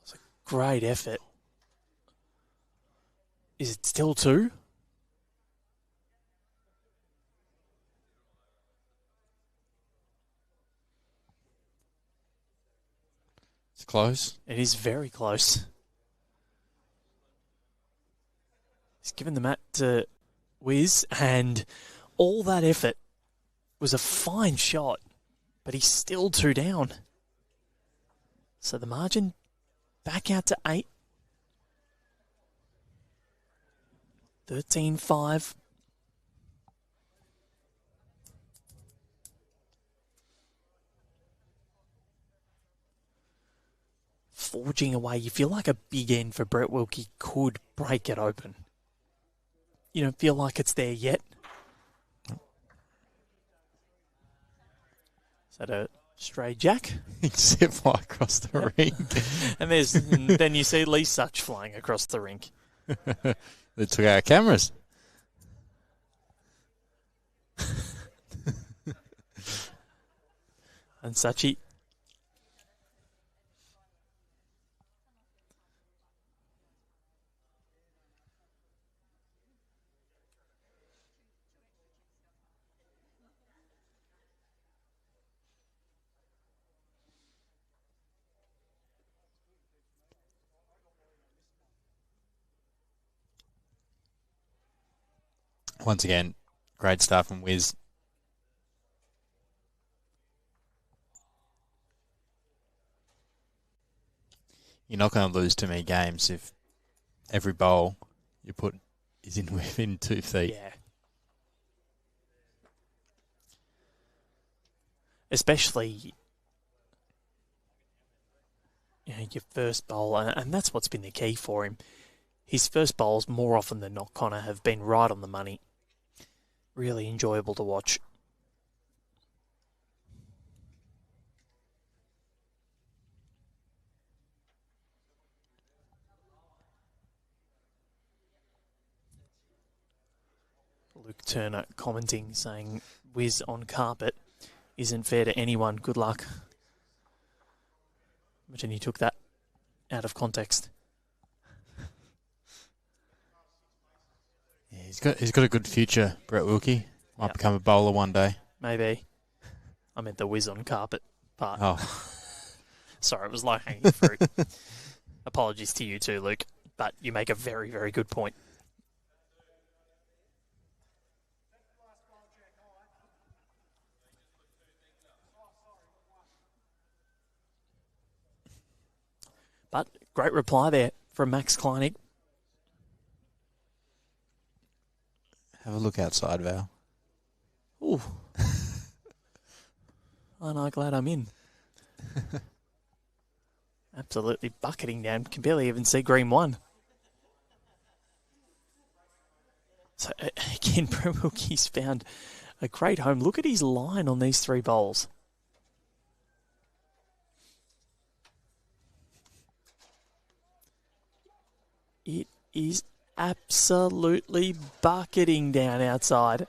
It's a great effort. Is it still 2? It's close. It is very close. He's given the mat to Wiz, and all that effort was a fine shot, but he's still 2 down. So the margin back out to 8. 13-5. Forging away. You feel like a big end for Brett Wilkie could break it open. You don't feel like it's there yet? Is that a stray jack? Except fly across the rink. And then you see Lee Such flying across the rink. They took our cameras. And Sachi. Once again, great start from Wiz. You're not going to lose too many games if every bowl you put is in within 2 feet. Yeah. Especially, your first bowl, and that's what's been the key for him. His first bowls, more often than not, Connor, have been right on the money. Really enjoyable to watch. Luke Turner commenting, saying, Wiz on carpet isn't fair to anyone. Good luck. Imagine he took that out of context. Yeah, he's got a good future, Brett Wilkie. Might become a bowler one day. Maybe. I meant the Wiz on carpet part. Oh. Sorry, it was like hanging fruit. Apologies to you too, Luke, but you make a very, very good point. But great reply there from Max Kleinig. Have a look outside, Val. Ooh. Aren't I glad I'm in? Absolutely bucketing down. Can barely even see green one. So, again, Brett Wilkie's found a great home. Look at his line on these 3 bowls. It is absolutely bucketing down outside.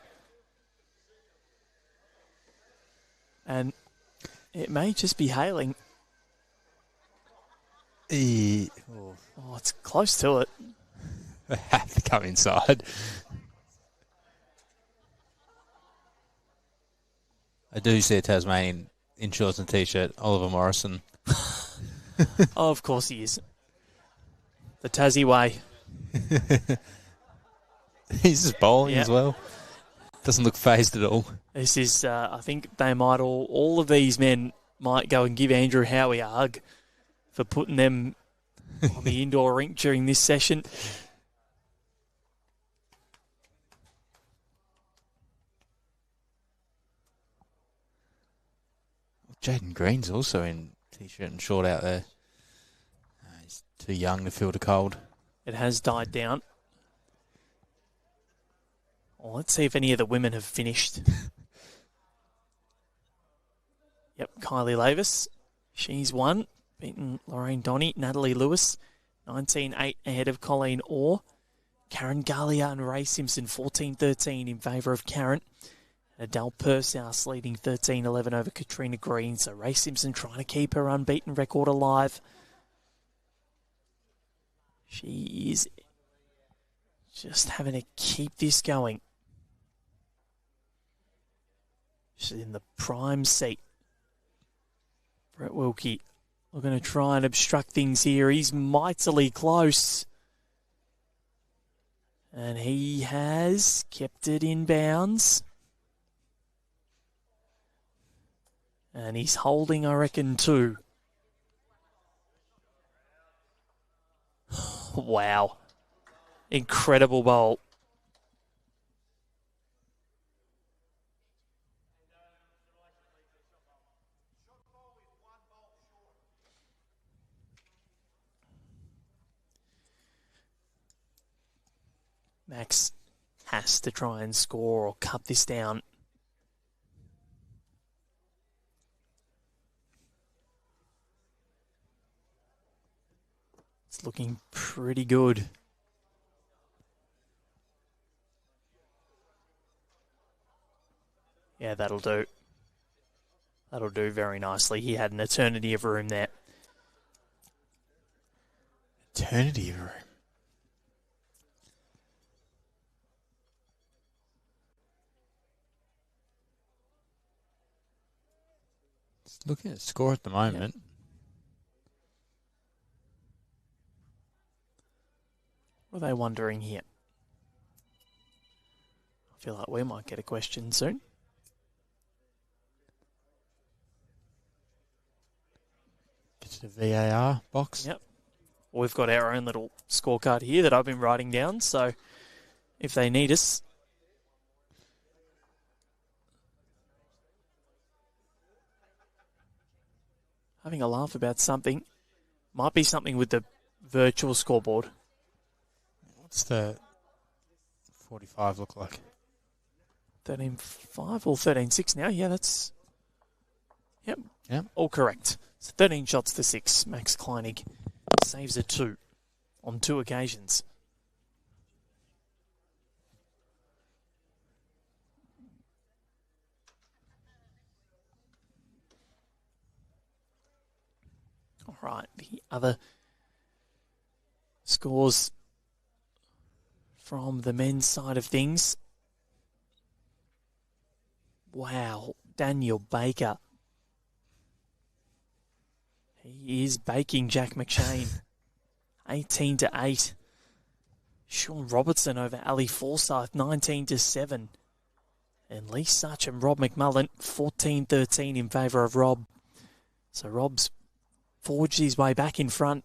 And it may just be hailing. Oh, it's close to it. They have to come inside. I do see a Tasmanian in shorts and T-shirt, Oliver Morrison. Oh, of course he is. The Tassie way. He's just bowling as well. Doesn't look phased at all. This is, I think they might all of these men might go and give Andrew Howie a hug for putting them on the indoor rink during this session. Jaden Green's also in T-shirt and short out there. He's too young to field a cold. It has died down. Well, let's see if any of the women have finished. Yep, Kylie Lavis. She's won. Beaten Lorraine Donny, Natalie Lewis. 19-8 ahead of Colleen Orr. Karen Gallia and Ray Simpson 14-13 in favour of Karen. Adele Pershouse leading 13-11 over Katrina Green. So Ray Simpson trying to keep her unbeaten record alive. She is just having to keep this going. She's in the prime seat. Brett Wilkie looking to try and obstruct things here. He's mightily close. And he has kept it in bounds. And he's holding, I reckon, 2. Wow. Incredible bowl. Max has to try and score or cut this down. It's looking pretty good. Yeah, that'll do. That'll do very nicely. He had an eternity of room there. Eternity of room. Just looking at score at the moment. Yep. What are they wondering here? I feel like we might get a question soon. Get to the VAR box. Yep. We've got our own little scorecard here that I've been writing down, so if they need us. Having a laugh about something. Might be something with the virtual scoreboard. What's the 45 look like? 13-5 or 13-6 now. Yeah, that's... Yep. Yep. All correct. So 13 shots to 6. Max Kleinig saves a 2 on 2 occasions. All right, the other scores from the men's side of things. Wow, Daniel Baker. He is baking Jack McShane. 18-8. Sean Robertson over Ali Forsyth, 19-7. And Lee Such and Rob McMullen, 14-13 in favour of Rob. So Rob's forged his way back in front.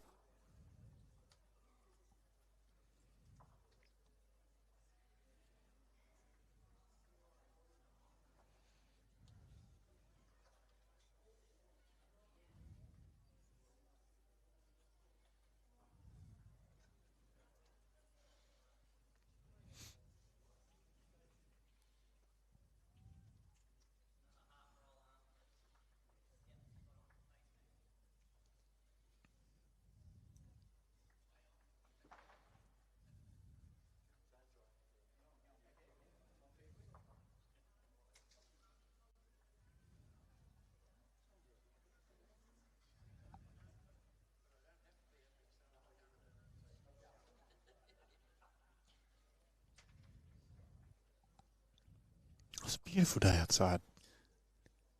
It's a beautiful day outside.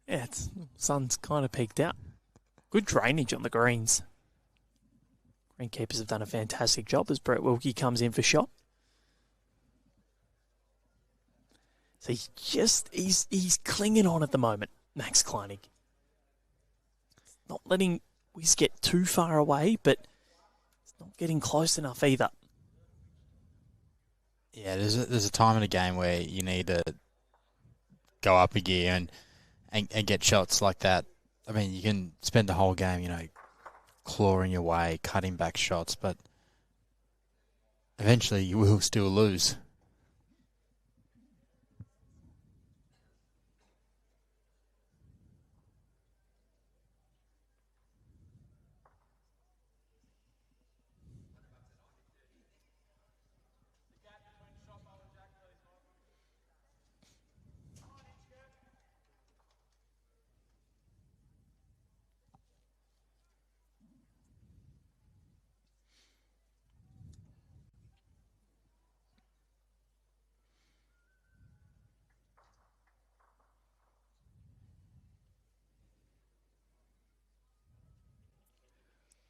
Yeah, sun's kind of peaked out. Good drainage on the greens. Greenkeepers have done a fantastic job as Brett Wilkie comes in for shot. So he's clinging on at the moment, Max Kleinig. Not letting Wiz get too far away, but it's not getting close enough either. Yeah, there's a time in a game where you need to go up a gear and get shots like that. I mean, you can spend the whole game, clawing your way, cutting back shots, but eventually you will still lose.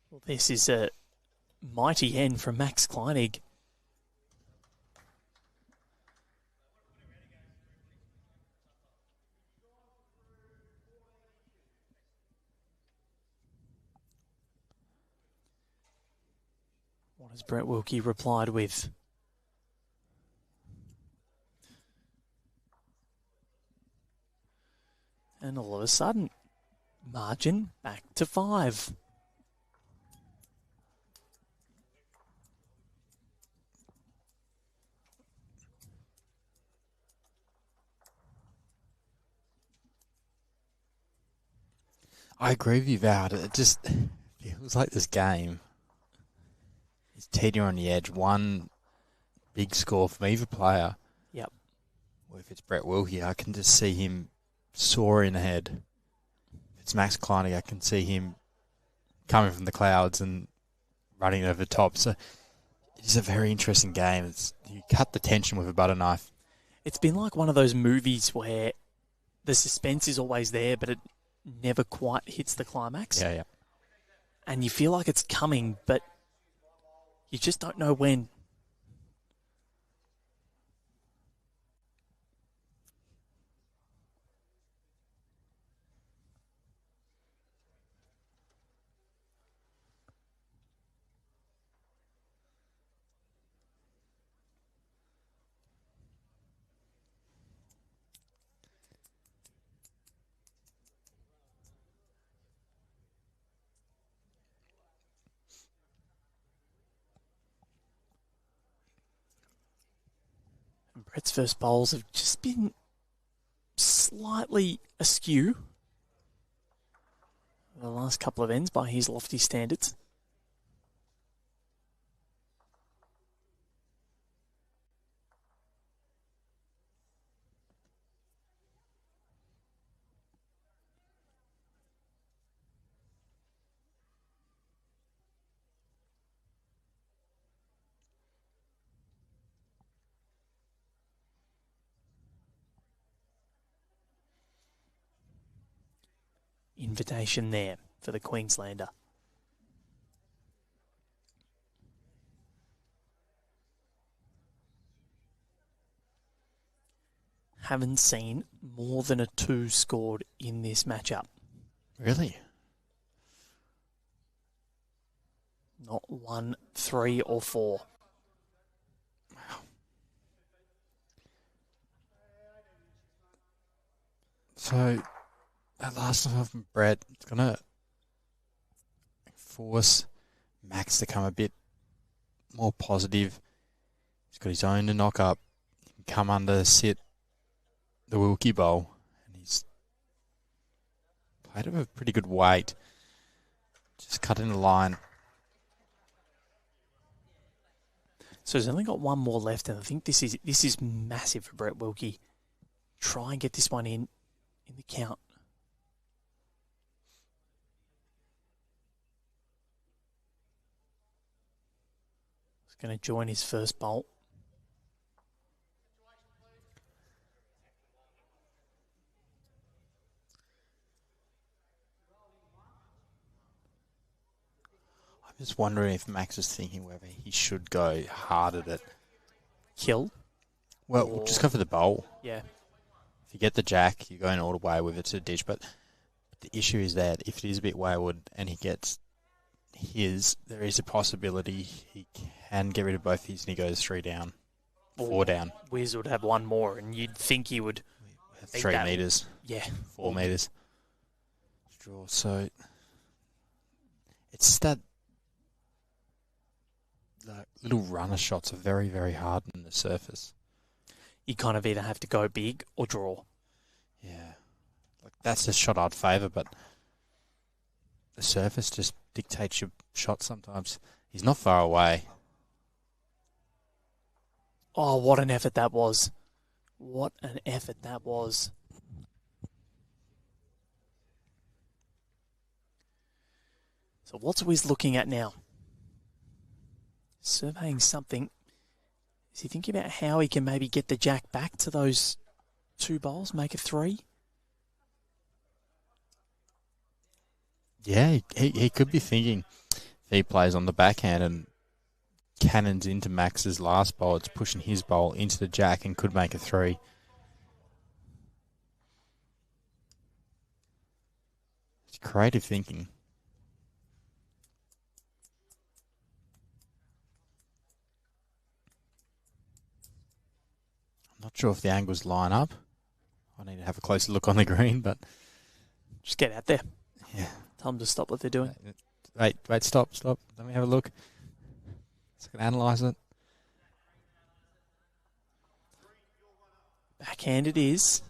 Well, this is a mighty end from Max Kleinig. What has Brett Wilkie replied with? And all of a sudden, margin back to 5. I agree with you, Val. It just feels like this game He's teetering on the edge. One big score from either player. Yep. Or if it's Brett Wilkie, I can just see him soaring ahead. If it's Max Kleinig, I can see him coming from the clouds and running over the top. So it's a very interesting game. You cut the tension with a butter knife. It's been like one of those movies where the suspense is always there, but it never quite hits the climax. Yeah. And you feel like it's coming, but you just don't know when. And Brett's first bowls have just been slightly askew the last couple of ends by his lofty standards. Invitation there for the Queenslander. Haven't seen more than a 2 scored in this matchup. Really? Not 1, 3 or 4. Wow. So that last one from Brett, it's going to force Max to come a bit more positive. He's got his own to knock up. He can come under, sit the Wilkie bowl. And he's played with a pretty good weight. Just cut in the line. So he's only got one more left, and I think this is massive for Brett Wilkie. Try and get this one in the count. He's going to join his first bolt. I'm just wondering if Max is thinking whether he should go hard at it. Kill? Well, Or- just go for the bowl. Yeah. If you get the jack, you're going all the way with it to the dish. But the issue is that if it is a bit wayward and he gets his, there is a possibility he can get rid of both his and he goes 3 down, 4 down. Wiz would have one more, and you'd think he would. 3 that- metres, Yeah. 4 metres. Draw. So it's that the little runner shots are very, very hard on the surface. You kind of either have to go big or draw. Yeah. Like that's a shot I'd favour, but the surface just dictates your shot sometimes. He's not far away. Oh, what an effort that was. What an effort that was. So what's Wiz looking at now? Surveying something. Is he thinking about how he can maybe get the jack back to those 2 bowls, make it 3? Yeah, he could be thinking if he plays on the backhand and cannons into Max's last bowl, it's pushing his bowl into the jack and could make a 3. It's creative thinking. I'm not sure if the angles line up. I need to have a closer look on the green, but Just get out there. yeah. Tell them to stop what they're doing. Wait, stop. Let me have a look. Let's analyse it. Backhand it is.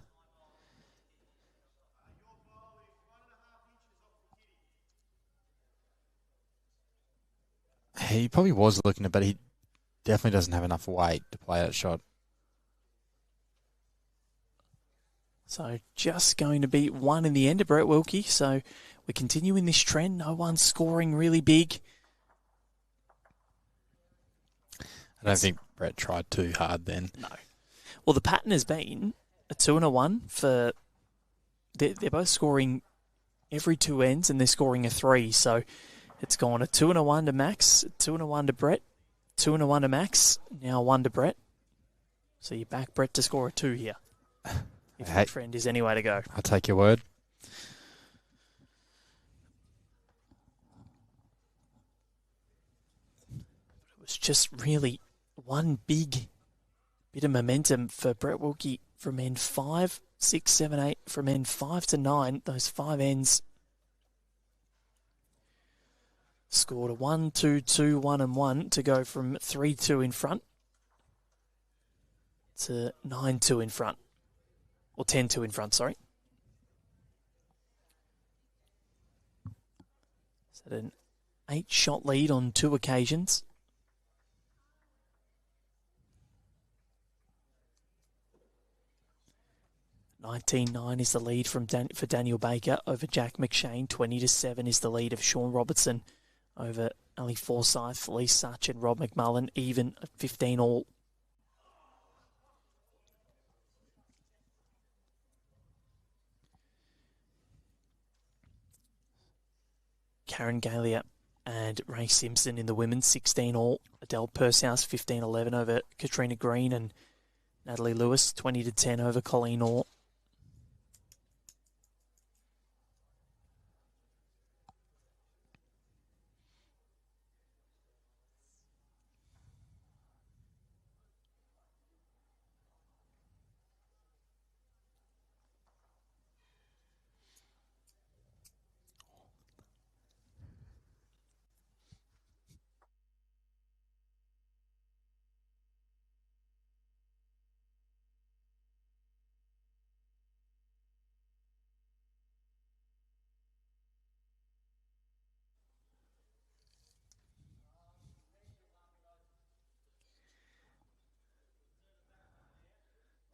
He probably was looking at, but he definitely doesn't have enough weight to play that shot. So just going to be one in the end of Brett Wilkie. So we're continuing this trend. No one scoring really big. I don't think Brett tried too hard then. No. Well, the pattern has been a 2 and a 1 for... They're both scoring every 2 ends, and they're scoring a 3. So it's gone a 2 and a 1 to Max, 2 and a 1 to Brett, 2 and a 1 to Max, now 1 to Brett. So you back Brett to score a 2 here. If your trend is any way to go. I'll take your word. It was just really one big bit of momentum for Brett Wilkie from end 5, 6, 7, 8, from end 5 to 9. Those 5 ends scored a 1, 2, 2, 1 and 1 to go from 3-2 in front to 9-2 in front. Or 10-2 in front, sorry. So an 8-shot lead on 2 occasions. 19-9 is the lead for Daniel Baker over Jack McShane. 20-7 is the lead of Sean Robertson over Ali Forsyth, Lee Such and Rob McMullen, even at 15 all. Karen Galia and Ray Simpson in the women's 16 all. Adele Pursehouse 15-11 over Katrina Green and Natalie Lewis 20-10 over Colleen Orr.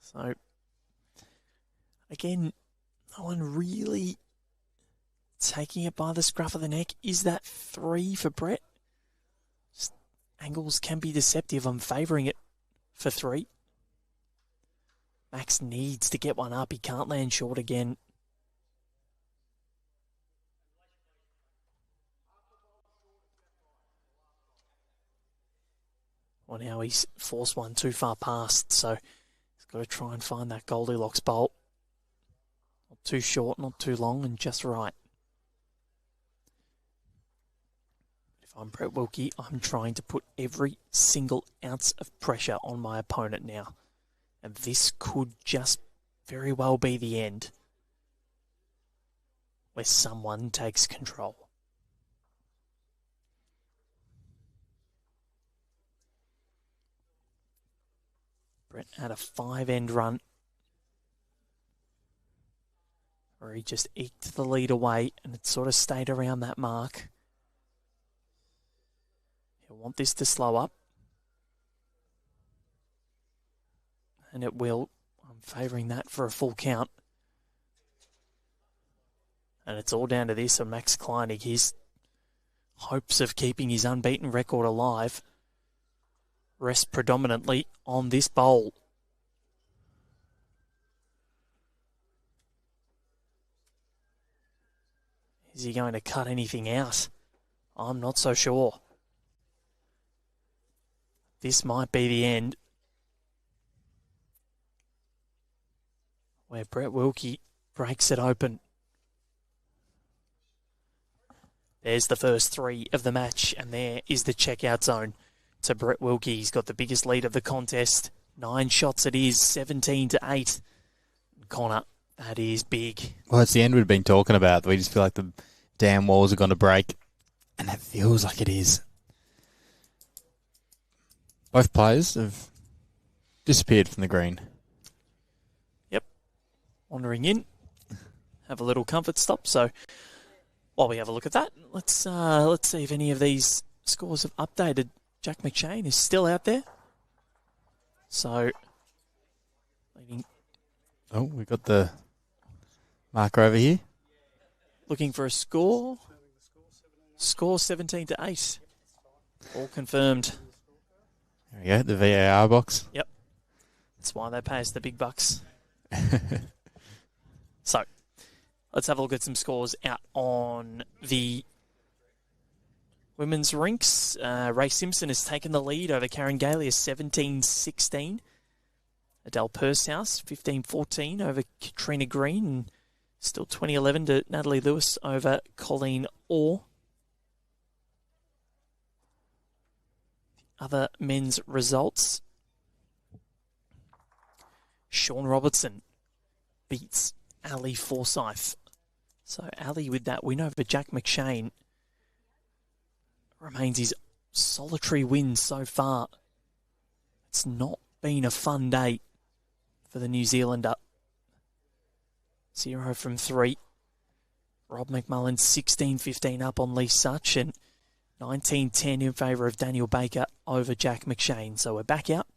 So, again, no one really taking it by the scruff of the neck. Is that 3 for Brett? Just angles can be deceptive. I'm favouring it for 3. Max needs to get one up. He can't land short again. Well, now he's forced one too far past, so he's got to try and find that Goldilocks bolt. Not too short, not too long, and just right. If I'm Brett Wilkie, I'm trying to put every single ounce of pressure on my opponent now. And this could just very well be the end where someone takes control. Brett had a 5-end run where he just eked the lead away and it sort of stayed around that mark. He'll want this to slow up. And it will. I'm favouring that for a full count. And it's all down to this on Max Kleinig. His hopes of keeping his unbeaten record alive rest predominantly on this bowl. Is he going to cut anything out? I'm not so sure. This might be the end where Brett Wilkie breaks it open. There's the first 3 of the match, and there is the checkout zone to Brett Wilkie. He's got the biggest lead of the contest. 9 shots it is, 17-8. Connor, that is big. Well, it's the end we've been talking about. We just feel like the damn walls are going to break, and that feels like it is. Both players have disappeared from the green. Yep. Wandering in. Have a little comfort stop. So while we have a look at that, let's see if any of these scores have updated. Jack McShane is still out there. So, leading, Oh, we got the marker over here. looking for a score. Score 17-8. All confirmed. There we go, the VAR box. Yep. That's why they pay us the big bucks. So, let's have a look at some scores out on the women's rinks. Ray Simpson has taken the lead over Karen Gailey, 17-16. Adele Pursehouse, 15-14 over Katrina Green. And still 2011 to Natalie Lewis over Colleen Orr. Other men's results. Sean Robertson beats Ali Forsyth. So Ali with that win over Jack McShane remains his solitary win so far. It's not been a fun day for the New Zealander. 0 from 3. Rob McMullen 16-15 up on Lee Such and 19-10 in favour of Daniel Baker over Jack McShane. So we're back out.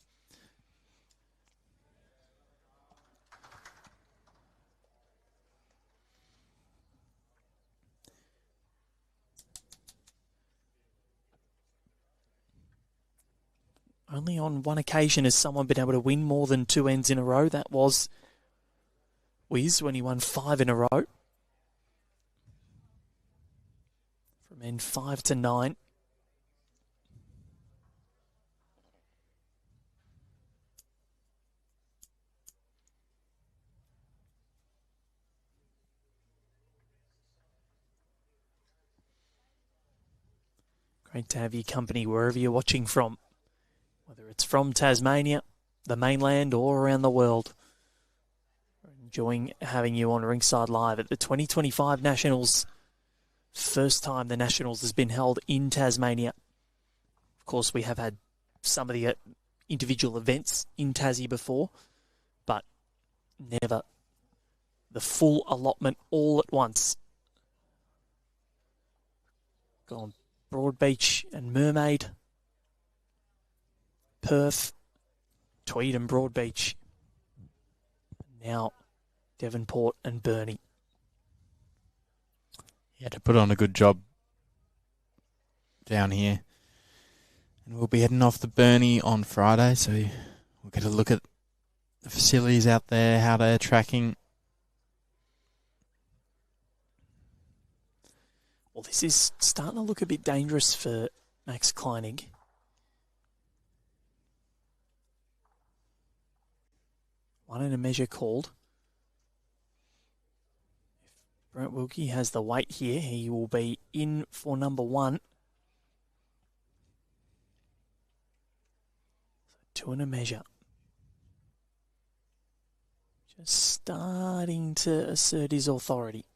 Only on one occasion has someone been able to win more than 2 ends in a row. That was Wiz when he won 5 in a row. From end 5 to 9. Great to have your company wherever you're watching from. Whether it's from Tasmania, the mainland, or around the world. We're enjoying having you on Rinkside Live at the 2025 Nationals. First time the Nationals has been held in Tasmania. Of course, we have had some of the individual events in Tassie before, but never the full allotment all at once. Gone Broadbeach and Mermaid, Perth, Tweed and Broadbeach. Now Devonport and Burnie. He had to put on a good job down here. And we'll be heading off to Burnie on Friday, so we'll get a look at the facilities out there, how they're tracking. Well, this is starting to look a bit dangerous for Max Kleinig. One in a measure called. If Brent Wilkie has the weight here, he will be in for number 1. So 2 in a measure. Just starting to assert his authority.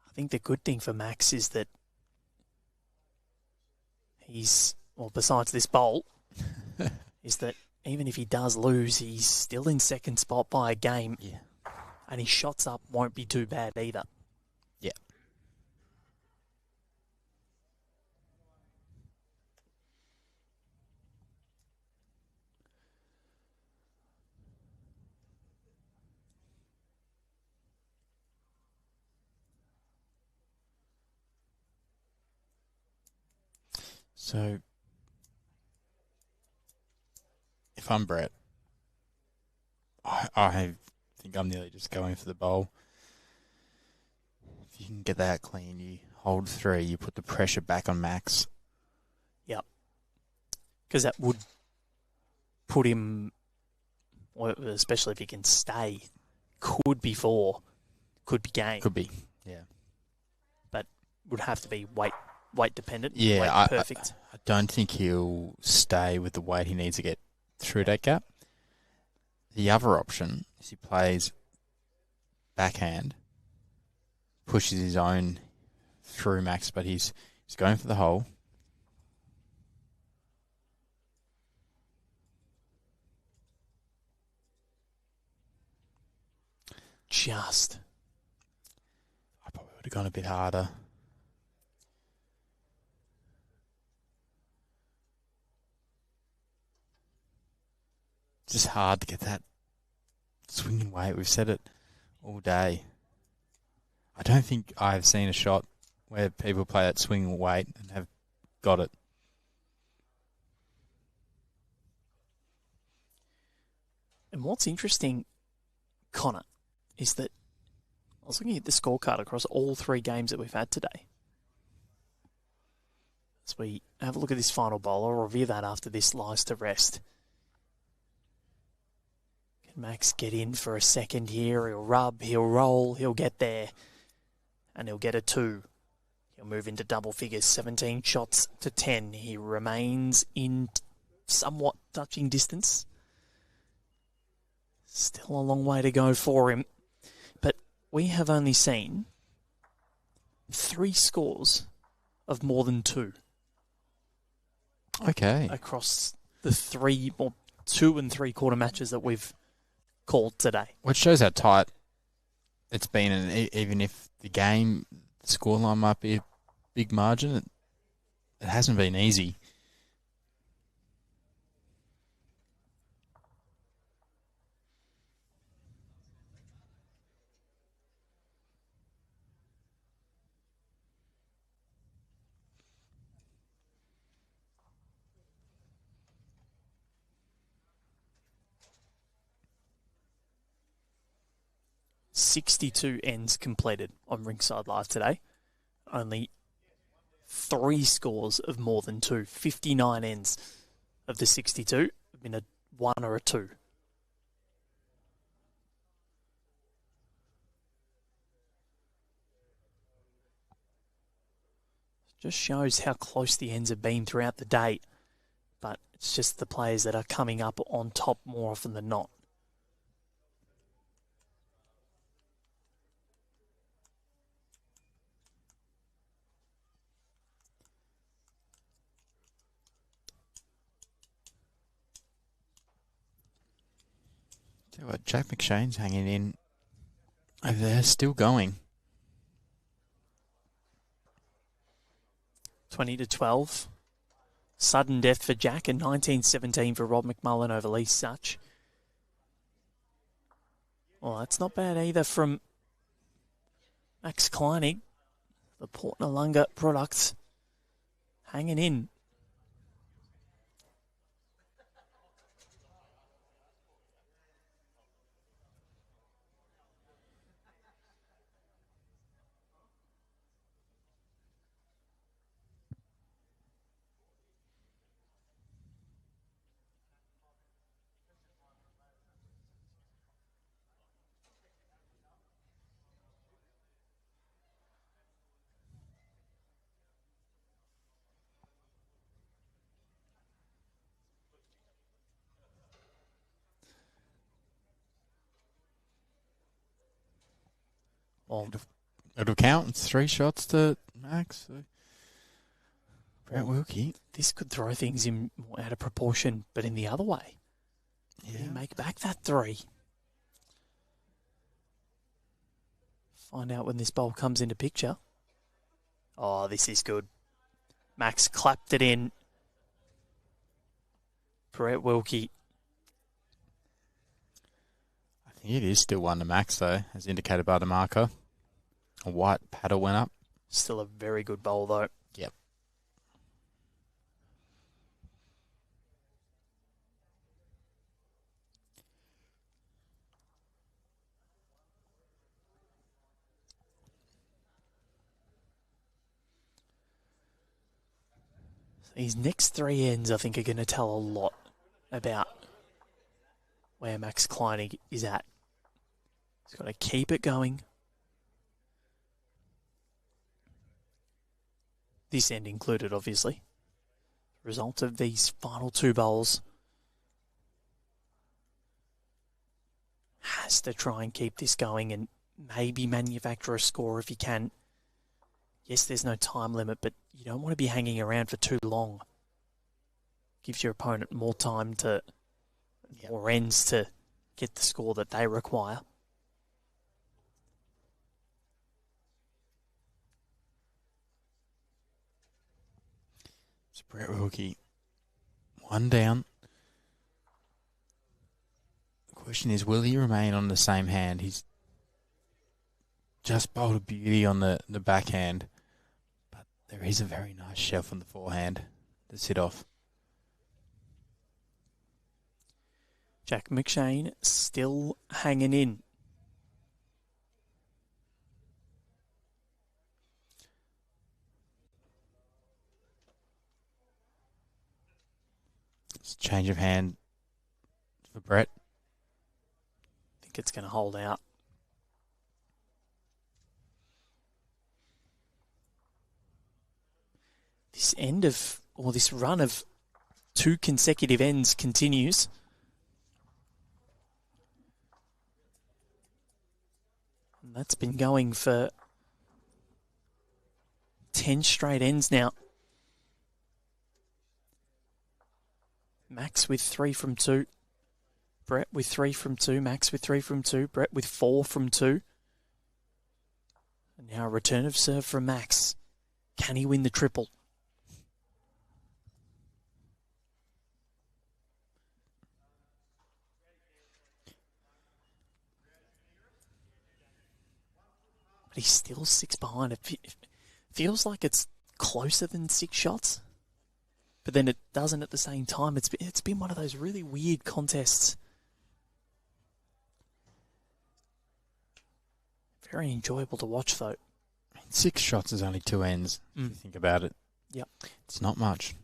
I think the good thing for Max is that he's, well, besides this bowl, is that even if he does lose, he's still in second spot by a game. Yeah. And his shots up won't be too bad either. Yeah. So, if I'm Brett, I think I'm nearly just going for the bowl. If you can get that clean, you hold 3, you put the pressure back on Max. Yep. Because that would put him, well, especially if he can stay, could be 4, could be game. Could be, yeah. But would have to be weight dependent. Yeah, weight perfect. I don't think he'll stay with the weight he needs to get through that gap. The other option is he plays backhand, pushes his own through Max, but he's going for the hole. just. I probably would have gone a bit harder. Just hard to get that swinging weight. We've said it all day. I don't think I've seen a shot where people play that swinging weight and have got it. And what's interesting, Connor, is that I was looking at the scorecard across all 3 games that we've had today. As we have a look at this final bowl, I'll review that after this lies to rest. Can Max get in for a second here? He'll rub, he'll roll, he'll get there. And he'll get a 2. He'll move into double figures, 17 shots to 10. He remains in somewhat touching distance. Still a long way to go for him. But we have only seen 3 scores of more than 2. Okay. Across the 2 3/4 matches that we've called today. Which shows how tight it's been, and even if the scoreline might be a big margin, it hasn't been easy. .62 ends completed on Rinkside Live today. Only 3 scores of more than 2. 59 ends of the 62 have been a 1 or a 2. Just shows how close the ends have been throughout the day. But it's just the players that are coming up on top more often than not. Tell you what, Jack McShane's hanging in over there, still going. 20-12. Sudden death for Jack and 19-17 for Rob McMullen over Lee Such. Well, that's not bad either from Max Kleinig. The Port Noarlunga products hanging in. Well, It'll count. It's 3 shots to Max. So. Brett Wilkie. This could throw things in out of proportion, but in the other way. Yeah. He make back that 3. Find out when this bowl comes into picture. Oh, this is good. Max clapped it in. Brett Wilkie. I think it is still 1 to Max, though, as indicated by the marker. A white paddle went up. Still a very good bowl, though. Yep. These next 3 ends, I think, are going to tell a lot about where Max Kleinig is at. He's got to keep it going. This end included, obviously. Result of these final 2 bowls. Has to try and keep this going and maybe manufacture a score if he can. Yes, there's no time limit, but you don't want to be hanging around for too long. Gives your opponent more time more ends to get the score that they require. Brett Wilkie. One down. The question is, will he remain on the same hand? He's just bowled a beauty on the backhand, but there is a very nice shelf on the forehand to sit off. Jack McShane still hanging in. It's a change of hand for Brett. I think it's going to hold out. This run of 2 consecutive ends continues. And that's been going for 10 straight ends now. Max with 3 from 2. Brett with 3 from 2. Max with 3 from 2. Brett with 4 from 2. And now a return of serve from Max. Can he win the triple? But he's still 6 behind. It feels like it's closer than 6 shots. But then it doesn't at the same time. It's been one of those really weird contests. Very enjoyable to watch, though. 6 shots is only 2 ends, if you think about it. Yep. It's not much.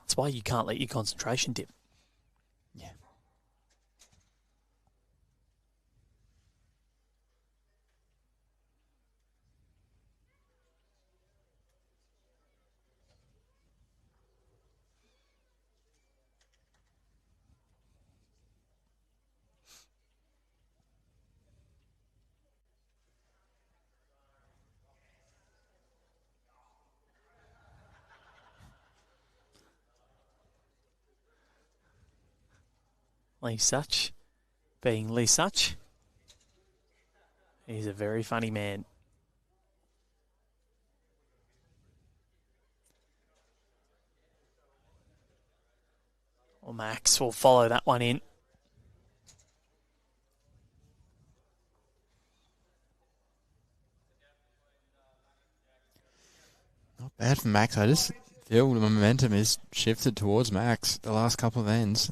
It's why you can't let your concentration dip. Yeah. Lee Such, being Lee Such, he's a very funny man. Well, Max will follow that one in. Not bad for Max. I just feel the momentum is shifted towards Max the last couple of ends.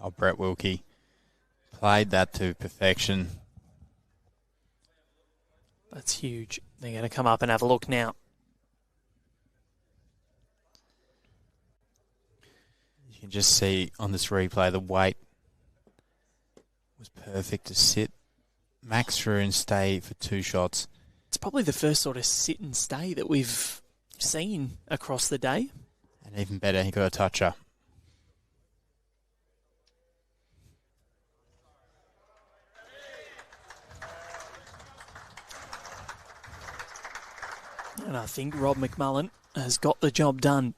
Oh, Brett Wilkie played that to perfection. That's huge. They're going to come up and have a look now. You can just see on this replay the weight was perfect to sit. Max through and stay for 2 shots. It's probably the first sort of sit and stay that we've seen across the day. And even better, he got a toucher. And I think Rob McMullen has got the job done.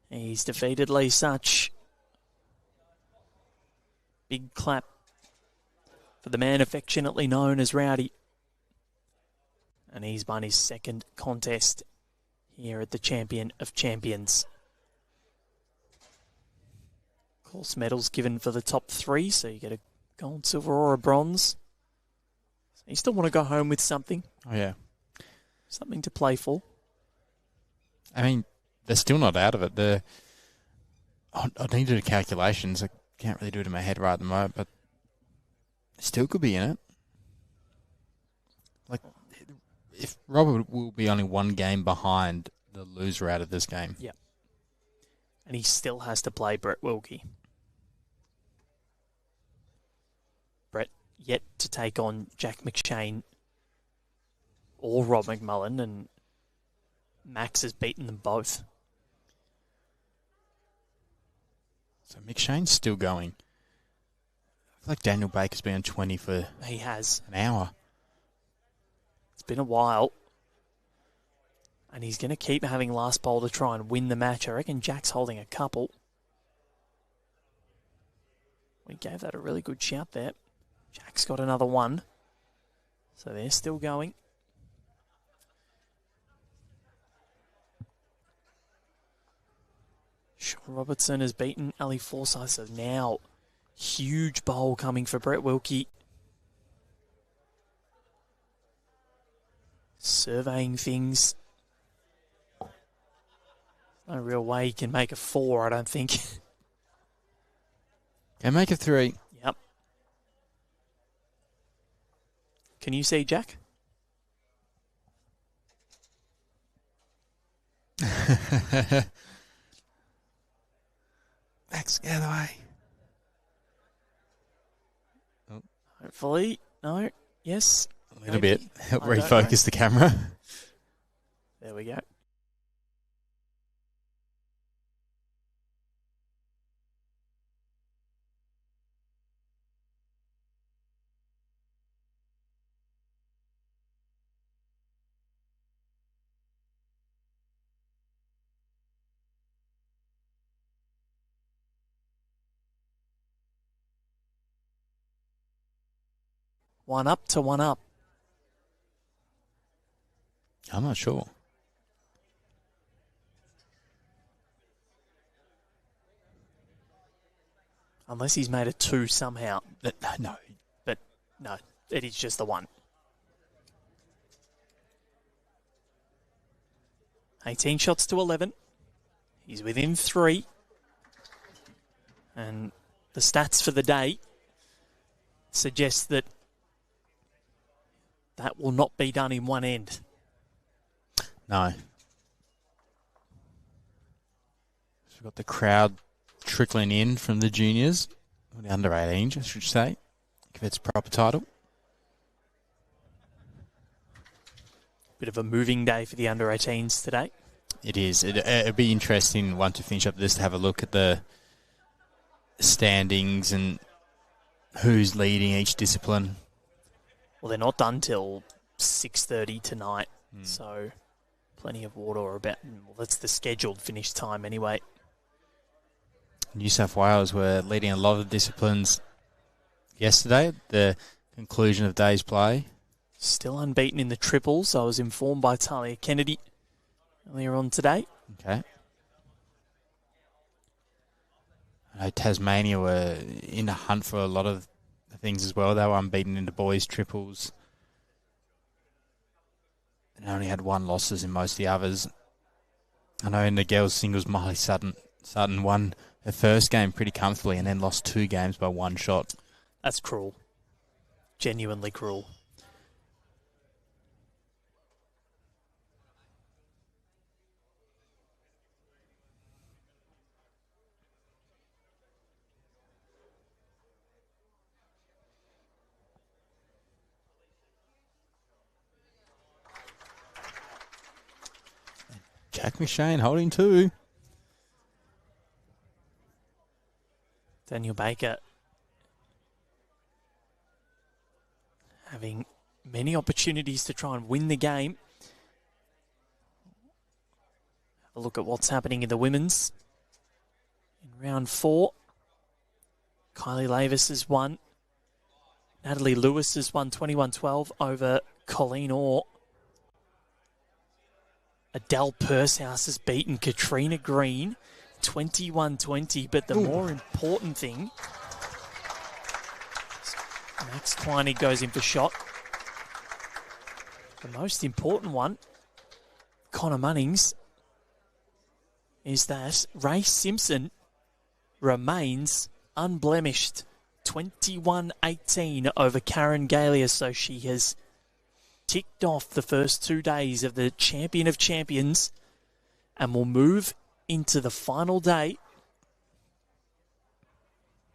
He's defeated Lee Such. Big clap for the man affectionately known as Rowdy. And he's won his 2nd contest here at the Champion of Champions. Of course, medals given for the top 3, so you get a gold, silver or a bronze. You still want to go home with something. Oh, yeah. Something to play for. I mean, they're still not out of it. I need to do calculations. I can't really do it in my head right at the moment, but still could be in it. Like, if Robert will be only 1 game behind the loser out of this game. Yep. And he still has to play Brett Wilkie. Brett yet to take on Jack McShane or Rob McMullen, and Max has beaten them both. So McShane's still going. I feel like Daniel Baker's been on 20 for He has. an hour. It's been a while. And he's going to keep having last bowl to try and win the match. I reckon Jack's holding a couple. We gave that a really good shout there. Jack's got another one. So they're still going. Sean Robertson has beaten Ali Forsyth. So now, huge bowl coming for Brett Wilkie. Surveying things. No real way he can make a 4, I don't think. Can make a 3. Yep. Can you see Jack? Max, get out of the way. Hopefully. No. Yes. A little bit. Help I don't refocus the camera. There we go. One up to one up. I'm not sure. Unless he's made a 2 somehow. No. But no, it is just the 1. 18 shots to 11. He's within 3. And the stats for the day suggest that that will not be done in one end. No. So we've got the crowd trickling in from the juniors, or the under 18s, I should say, if it's proper title. Bit of a moving day for the under 18s today. It is. It'd be interesting one to finish up this to have a look at the standings and who's leading each discipline. Well, they're not done till 6:30 tonight, so plenty of water or about. Well, that's the scheduled finish time anyway. New South Wales were leading a lot of disciplines yesterday at the conclusion of day's play. Still unbeaten in the triples. I was informed by Talia Kennedy earlier on today. Okay. I know Tasmania were in the hunt for a lot of things as well. They were unbeaten in the boys' triples. And only had 1 losses in most of the others. I know in the girls' singles, Molly Sutton won her first game pretty comfortably and then lost 2 games by 1 shot. That's cruel. Genuinely cruel. Jack McShane holding 2. Daniel Baker having many opportunities to try and win the game. Have a look at what's happening in the women's. In round 4, Kylie Lavis has won. Natalie Lewis has won 21-12 over Colleen Orr. Adele Pursehouse has beaten Katrina Green 21-20, but the more important thing, Max Kleinig goes in for shot. The most important one, Connor Munnings, is that Ray Simpson remains unblemished. 21-18 over Karen Galia, so she has ticked off the first 2 days of the Champion of Champions and will move into the final day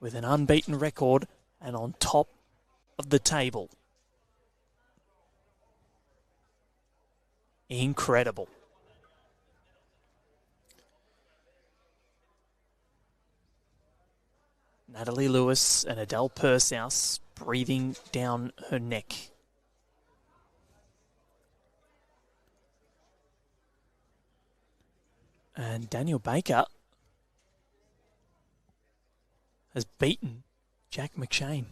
with an unbeaten record and on top of the table. Incredible. Natalie Lewis and Adele Pershouse breathing down her neck. And Daniel Baker has beaten Jack McShane.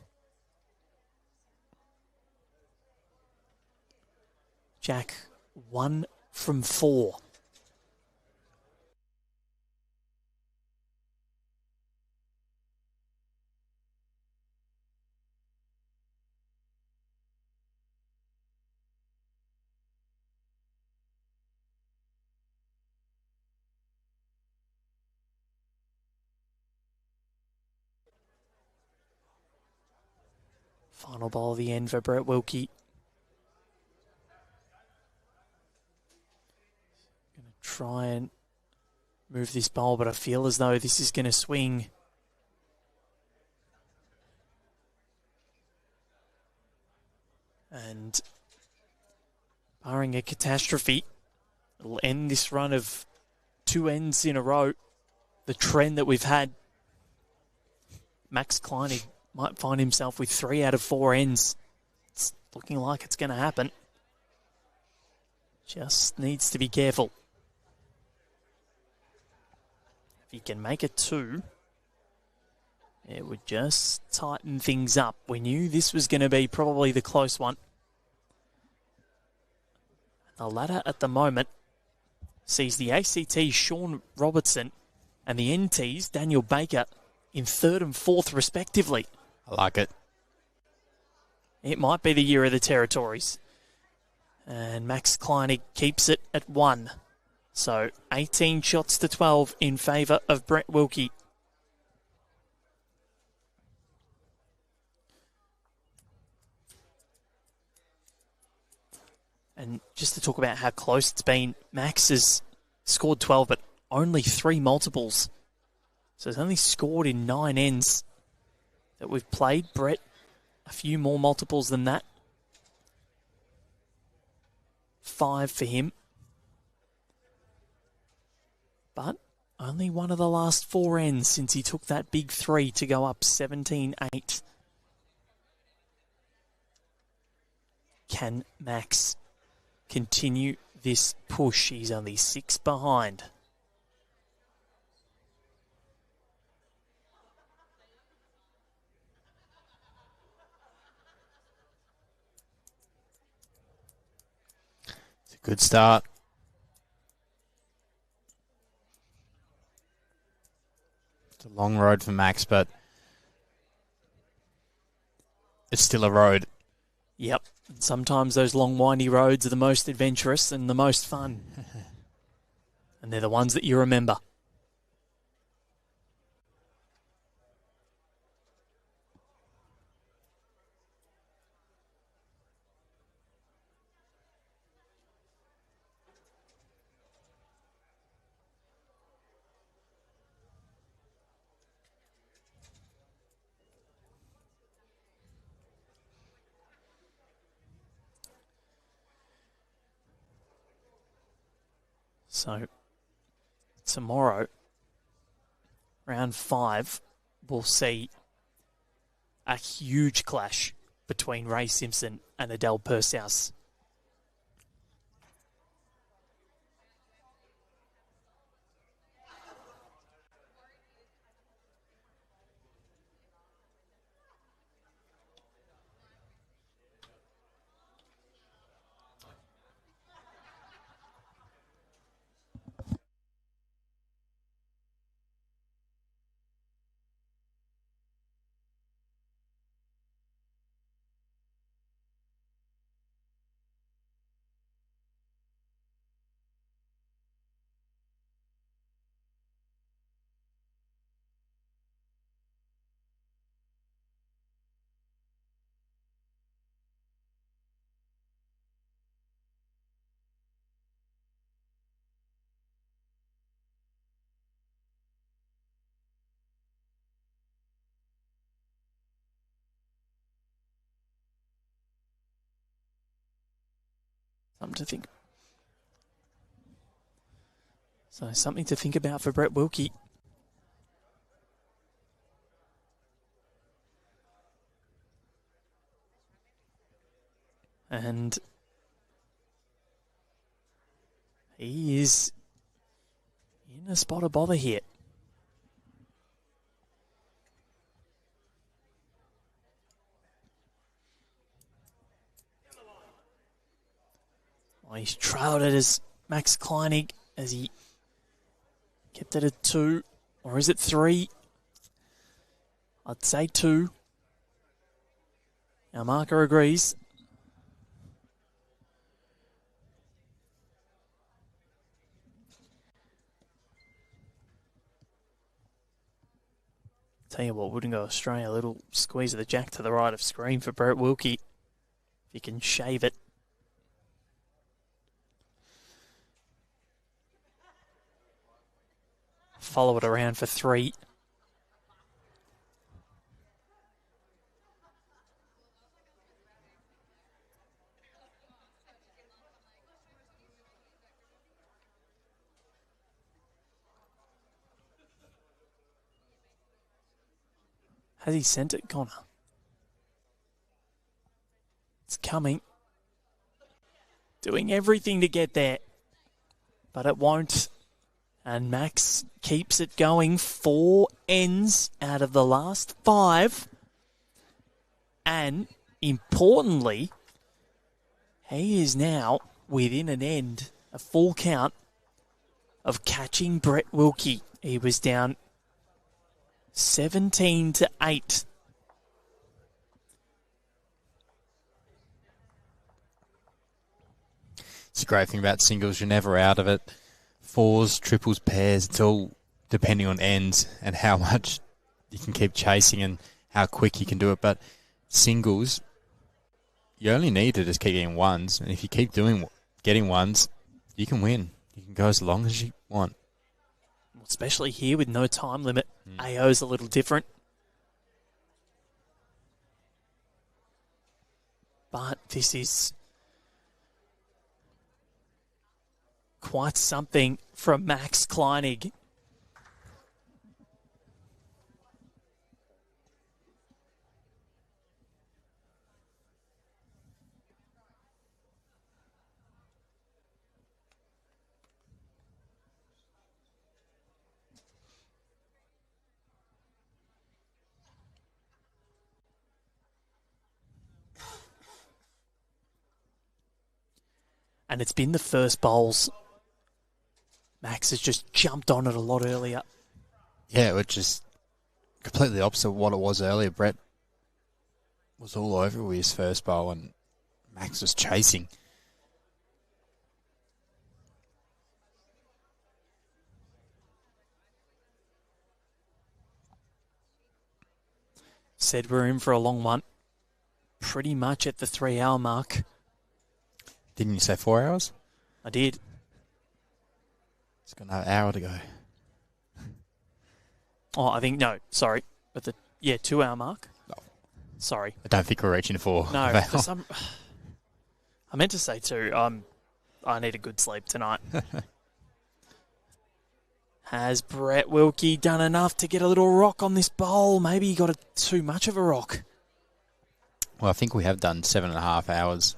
Jack, 1 from 4. Final ball of the end for Brett Wilkie. Going to try and move this bowl, but I feel as though this is going to swing. And barring a catastrophe, it'll end this run of 2 ends in a row. The trend that we've had. Max Kleinig might find himself with 3 out of 4 ends. It's looking like it's going to happen. Just needs to be careful. If he can make it 2, it would just tighten things up. We knew this was going to be probably the close one. The ladder at the moment sees the ACT Sean Robertson and the NTs Daniel Baker in 3rd and 4th respectively. I like it. It might be the year of the territories. And Max Kleinig keeps it at 1. So 18 shots to 12 in favour of Brett Wilkie. And just to talk about how close it's been, Max has scored 12, but only 3 multiples. So he's only scored in 9 ends that we've played. Brett, a few more multiples than that. 5 for him. But only one of the last 4 ends since he took that big 3 to go up 17-8. Can Max continue this push? He's only 6 behind. It's a good start. It's a long road for Max, but it's still a road. Yep. Sometimes those long, windy roads are the most adventurous and the most fun. And they're the ones that you remember. So, tomorrow, round 5, we'll see a huge clash between Ray Simpson and Adele Pershouse. something to think. So something to think about for Brett Wilkie. And he is in a spot of bother here. Well, he's trailed it as Max Kleinig as he kept it at 2, or is it 3? I'd say 2. Our marker agrees. Tell you what, wouldn't go Australia. A little squeeze of the jack to the right of screen for Brett Wilkie. If he can shave it. Follow it around for 3. Has he sent it, Connor? It's coming. Doing everything to get there. But it won't. And Max keeps it going. 4 ends out of the last 5. And importantly, he is now within an end, a full count, of catching Brett Wilkie. He was down 17-8. It's a great thing about singles. You're never out of it. Fours, triples, pairs, it's all depending on ends and how much you can keep chasing and how quick you can do it. But singles, you only need to just keep getting ones. And if you keep getting ones, you can win. You can go as long as you want. Especially here with no time limit. AO's a little different. But this is quite something from Max Kleinig. And it's been the first bowls. Max has just jumped on it a lot earlier. Yeah, which is completely opposite of what it was earlier. Brett was all over with his first bowl and Max was chasing. Said we're in for a long one. Pretty much at the 3-hour mark. Didn't you say 4 hours? I did. It's got another hour to go. Oh, I think, no, sorry. But 2-hour mark. No. Sorry. I don't think we're reaching 4. No, for some, I meant to say 2. I need a good sleep tonight. Has Brett Wilkie done enough to get a little rock on this bowl? Maybe he got too much of a rock. Well, I think we have done 7.5 hours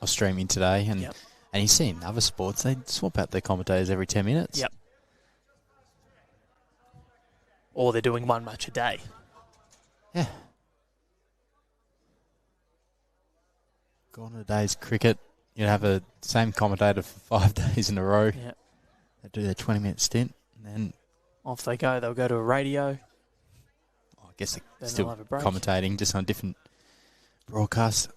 of streaming today. And and you see in other sports, they swap out their commentators every 10 minutes. Yep. Or they're doing one match a day. Yeah. Gone are the days cricket. You have a same commentator for 5 days in a row. Yeah. They do their 20-minute stint, and then Off they go. They'll go to a radio. I guess they're Then still they'll have a break. commentating, just on a different broadcast.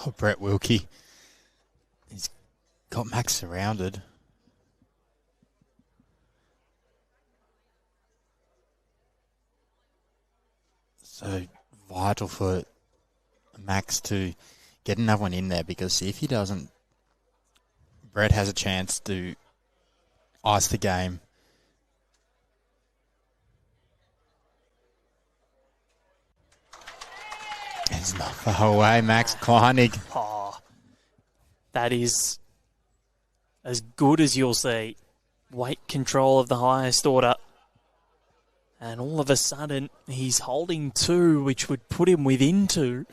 Oh, Brett Wilkie. He's got Max surrounded. So vital for Max to get another one in there, because if he doesn't, Brett has a chance to ice the game. It's not far away, Max Kleinig. Oh, that is as good as you'll see. Weight control of the highest order. And all of a sudden, he's holding 2, which would put him within 2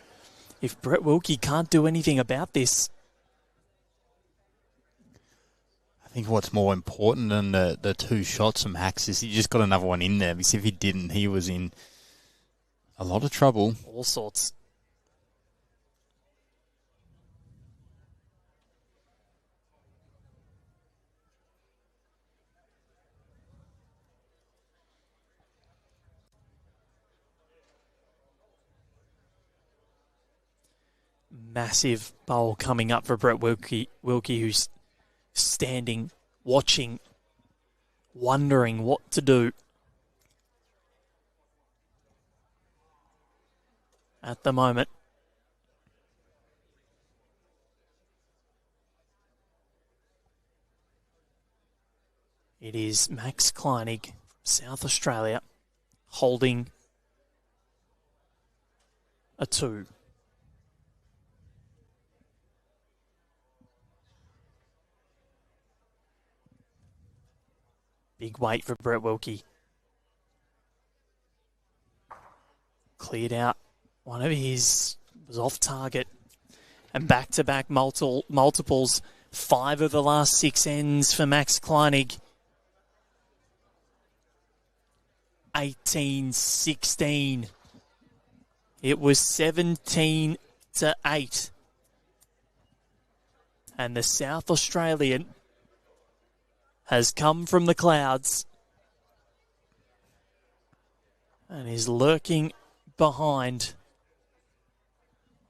if Brett Wilkie can't do anything about this. I think what's more important than the 2 shots from Max is he just got another one in there, because if he didn't, he was in a lot of trouble. All sorts. Massive bowl coming up for Brett Wilkie, who's standing, watching, wondering what to do. At the moment. It is Max Kleinig, South Australia, holding a 2. Big weight for Brett Wilkie. Cleared out one of his, was off target. And back-to-back multiples. 5 of the last 6 ends for Max Kleinig. 18-16. It was 17-8. And the South Australian has come from the clouds and is lurking behind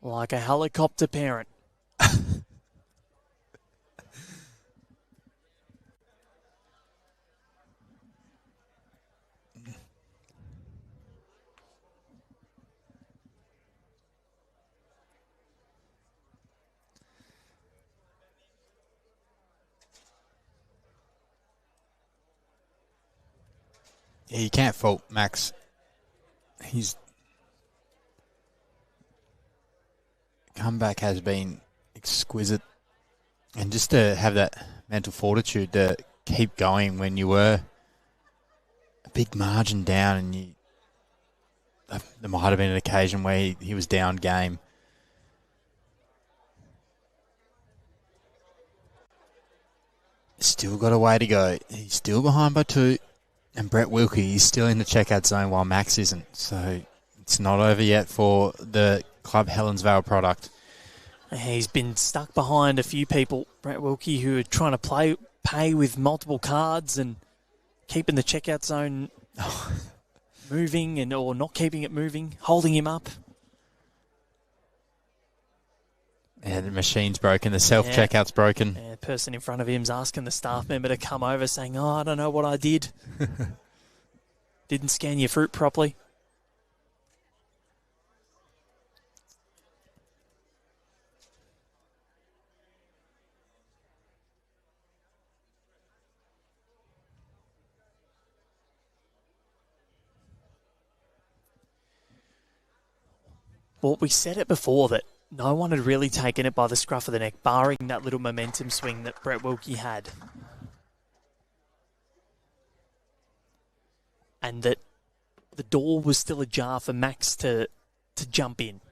like a helicopter parent. Yeah, you can't fault Max. His comeback has been exquisite. And just to have that mental fortitude to keep going when you were a big margin down, and there might have been an occasion where he was down game. Still got a way to go. He's still behind by 2. And Brett Wilkie is still in the checkout zone while Max isn't. So it's not over yet for the Club Helensvale product. He's been stuck behind a few people, Brett Wilkie, who are trying to pay with multiple cards and keeping the checkout zone moving or not keeping it moving, holding him up. Yeah, the machine's broken. The self-checkout's broken. Yeah, the person in front of him's asking the staff member to come over saying, oh, I don't know what I did. Didn't scan your fruit properly. Well, we said it before that no one had really taken it by the scruff of the neck, barring that little momentum swing that Brett Wilkie had. And that the door was still ajar for Max to jump in.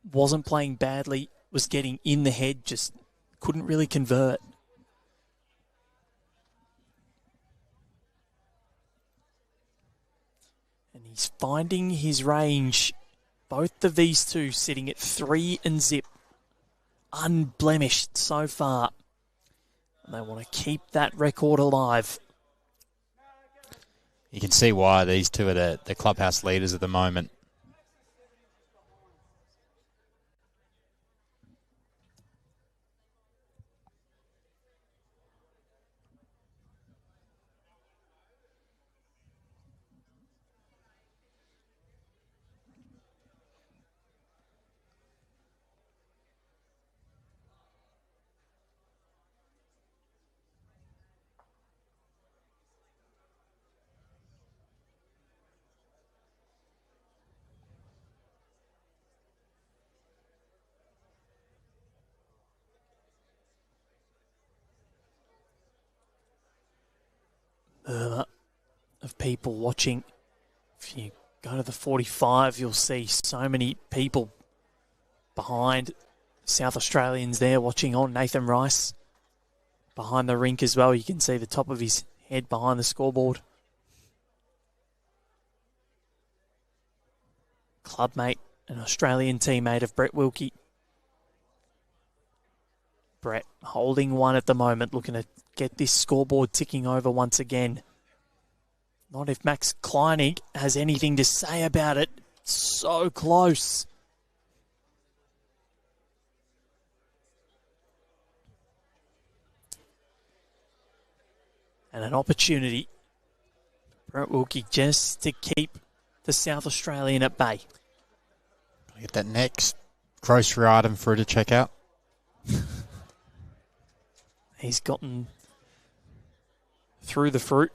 Wasn't playing badly, was getting in the head, just couldn't really convert. And he's finding his range. Both of these two sitting at 3 and zip. Unblemished so far. And they want to keep that record alive. You can see why these two are the clubhouse leaders at the moment. of people watching. If you go to the 45, you'll see so many people behind South Australians there watching on. Nathan Rice behind the rink as well. You can see the top of his head behind the scoreboard. Clubmate, an Australian teammate of Brett Wilkie. Brett holding one at the moment, looking to get this scoreboard ticking over once again. Not if Max Kleinig has anything to say about it. So close. And an opportunity for Brett Wilkie just to keep the South Australian at bay. Get that next grocery item for her to check out. He's gotten through the fruit.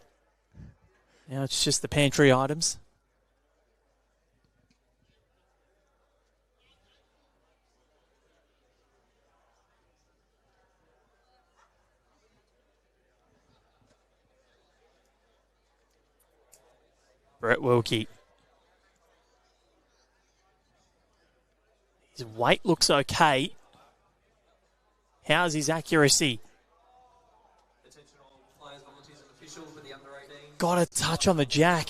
Now it's just the pantry items. Brett Wilkie. His weight looks okay. How's his accuracy? Got a touch on the jack.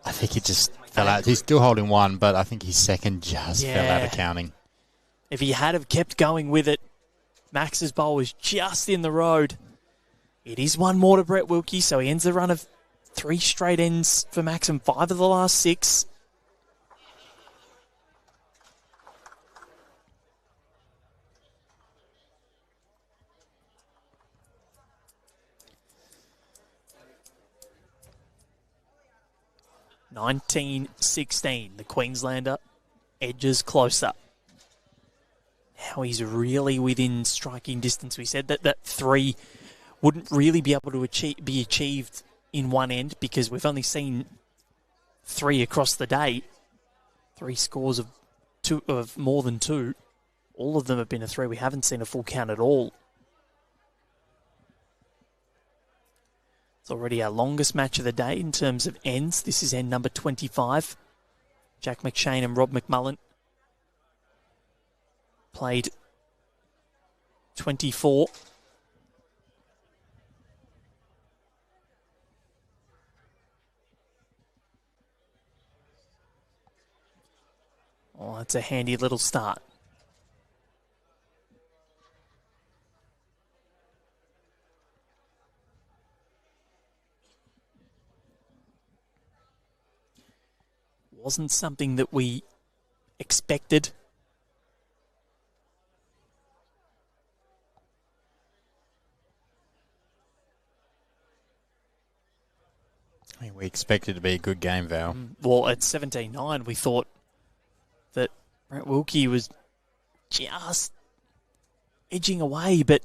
I think he just fell out. He's still holding one, but I think his second just fell out of counting. If he had have kept going with it, Max's bowl was just in the road. It is one more to Brett Wilkie, so he ends the run of 3 straight ends for Max and 5 of the last 6. (19-16). The Queenslander edges closer. Now he's really within striking distance. We said that 3 wouldn't really be able to be achieved in one end because we've only seen 3 across the day. 3 scores of more than 2. All of them have been a 3. We haven't seen a full count at all. It's already our longest match of the day in terms of ends. This is end number 25. Jack McShane and Rob McMullen played 24. Oh, that's a handy little start. Wasn't something that we expected. I mean, we expected it to be a good game, Val. Well, at 17-9, we thought that Brett Wilkie was just edging away, but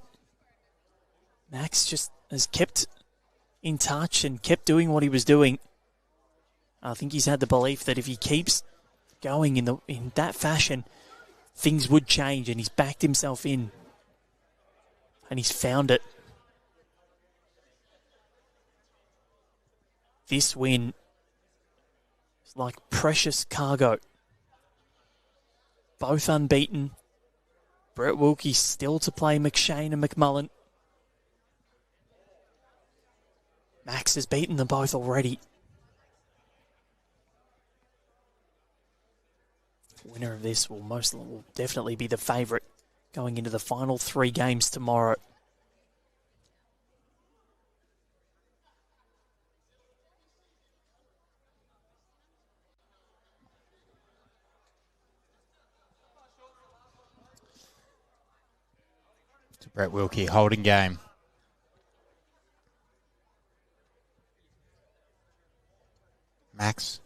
Max just has kept in touch and kept doing what he was doing. I think he's had the belief that if he keeps going in that fashion, things would change, and he's backed himself in, and he's found it. This win is like precious cargo. Both unbeaten. Brett Wilkie still to play McShane and McMullen. Max has beaten them both already. Winner of this will definitely be the favourite going into the final 3 games tomorrow. To Brett Wilkie holding game. Max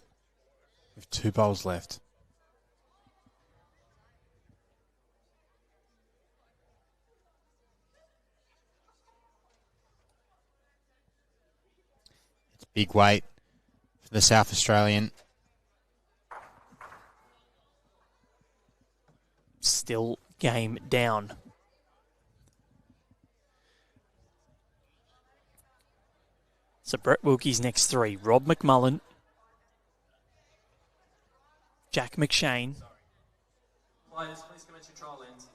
with 2 bowls left. Big weight for the South Australian. Still game down. So Brett Wilkie's next three. Rob McMullen, Jack McShane, Players, please commence your trial ends.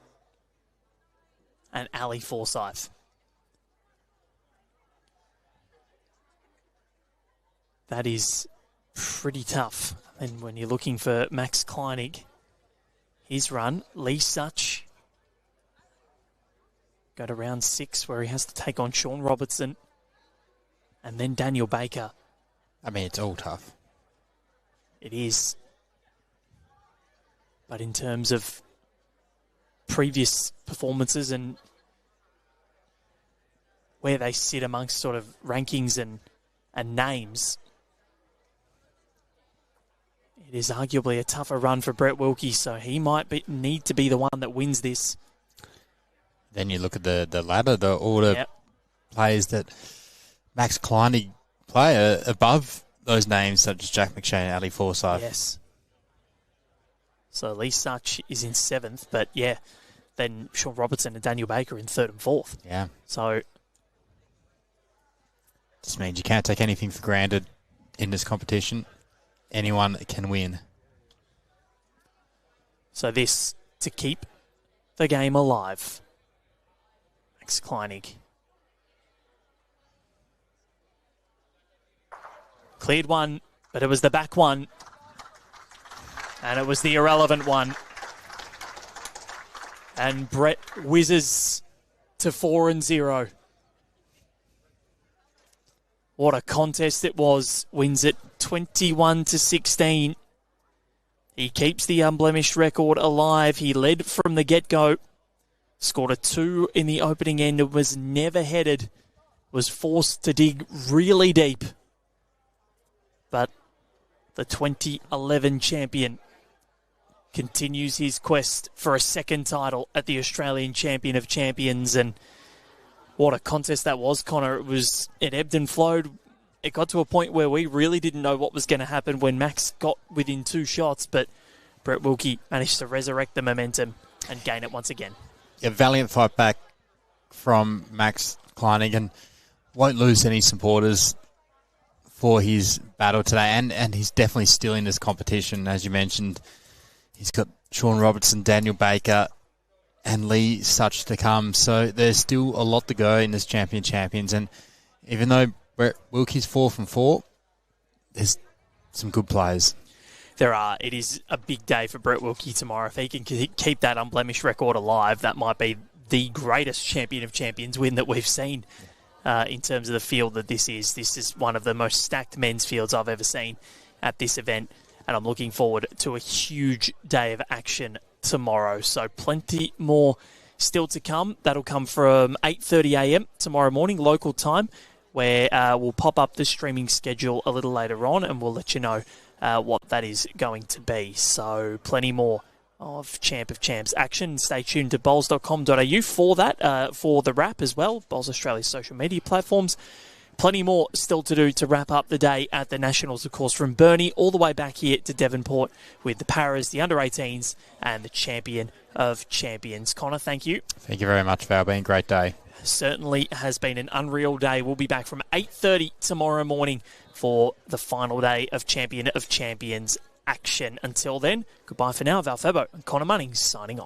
and Ali Forsyth. That is pretty tough. And when you're looking for Max Kleinig, his run, Lee Such, go to round 6 where he has to take on Sean Robertson and then Daniel Baker. I mean, it's all tough. It is. But in terms of previous performances and where they sit amongst sort of rankings and names, it is arguably a tougher run for Brett Wilkie, so he might need to be the one that wins this. Then you look at the ladder, the order players that Max Kleinig play are above those names, such as Jack McShane and Ali Forsyth. Yes. So Lee Such is in 7th, but yeah, then Sean Robertson and Daniel Baker in 3rd and 4th. Yeah. So Just means you can't take anything for granted in this competition. Anyone can win. So this to keep the game alive. Max Kleinig. Cleared one, but it was the back one. And it was the irrelevant one. And Brett whizzes to 4-0. What a contest it was. Wins it 21-16. He keeps the unblemished record alive. He led from the get-go. Scored a 2 in the opening end. It was never headed. Was forced to dig really deep. But the 2011 champion continues his quest for a second title at the Australian Champion of Champions. And what a contest that was, Connor. It ebbed and flowed. It got to a point where we really didn't know what was going to happen when Max got within 2 shots, but Brett Wilkie managed to resurrect the momentum and gain it once again. A valiant fight back from Max Kleinig, and won't lose any supporters for his battle today, and he's definitely still in this competition. As you mentioned, he's got Sean Robertson, Daniel Baker, and Lee Such to come. So there's still a lot to go in this Champions. And even though Brett Wilkie's 4 from 4, there's some good players. There are. It is a big day for Brett Wilkie tomorrow. If he can keep that unblemished record alive, that might be the greatest Champion of Champions win that we've seen in terms of the field that this is. This is one of the most stacked men's fields I've ever seen at this event, and I'm looking forward to a huge day of action tomorrow. So plenty more still to come. That'll come from 8:30 a.m. tomorrow morning, local time, where we'll pop up the streaming schedule a little later on, and we'll let you know what that is going to be. So plenty more of Champ of Champs action. Stay tuned to bowls.com.au for that, for the wrap as well. Bowls Australia's social media platforms. Plenty more still to do to wrap up the day at the Nationals, of course, from Burnie all the way back here to Devonport with the Paras, the under-18s, and the Champion of Champions. Connor, thank you. Thank you very much, Val. Been a great day. Certainly has been an unreal day. We'll be back from 8:30 tomorrow morning for the final day of Champion of Champions action. Until then, goodbye for now. Val Febo and Connor Munnings signing off.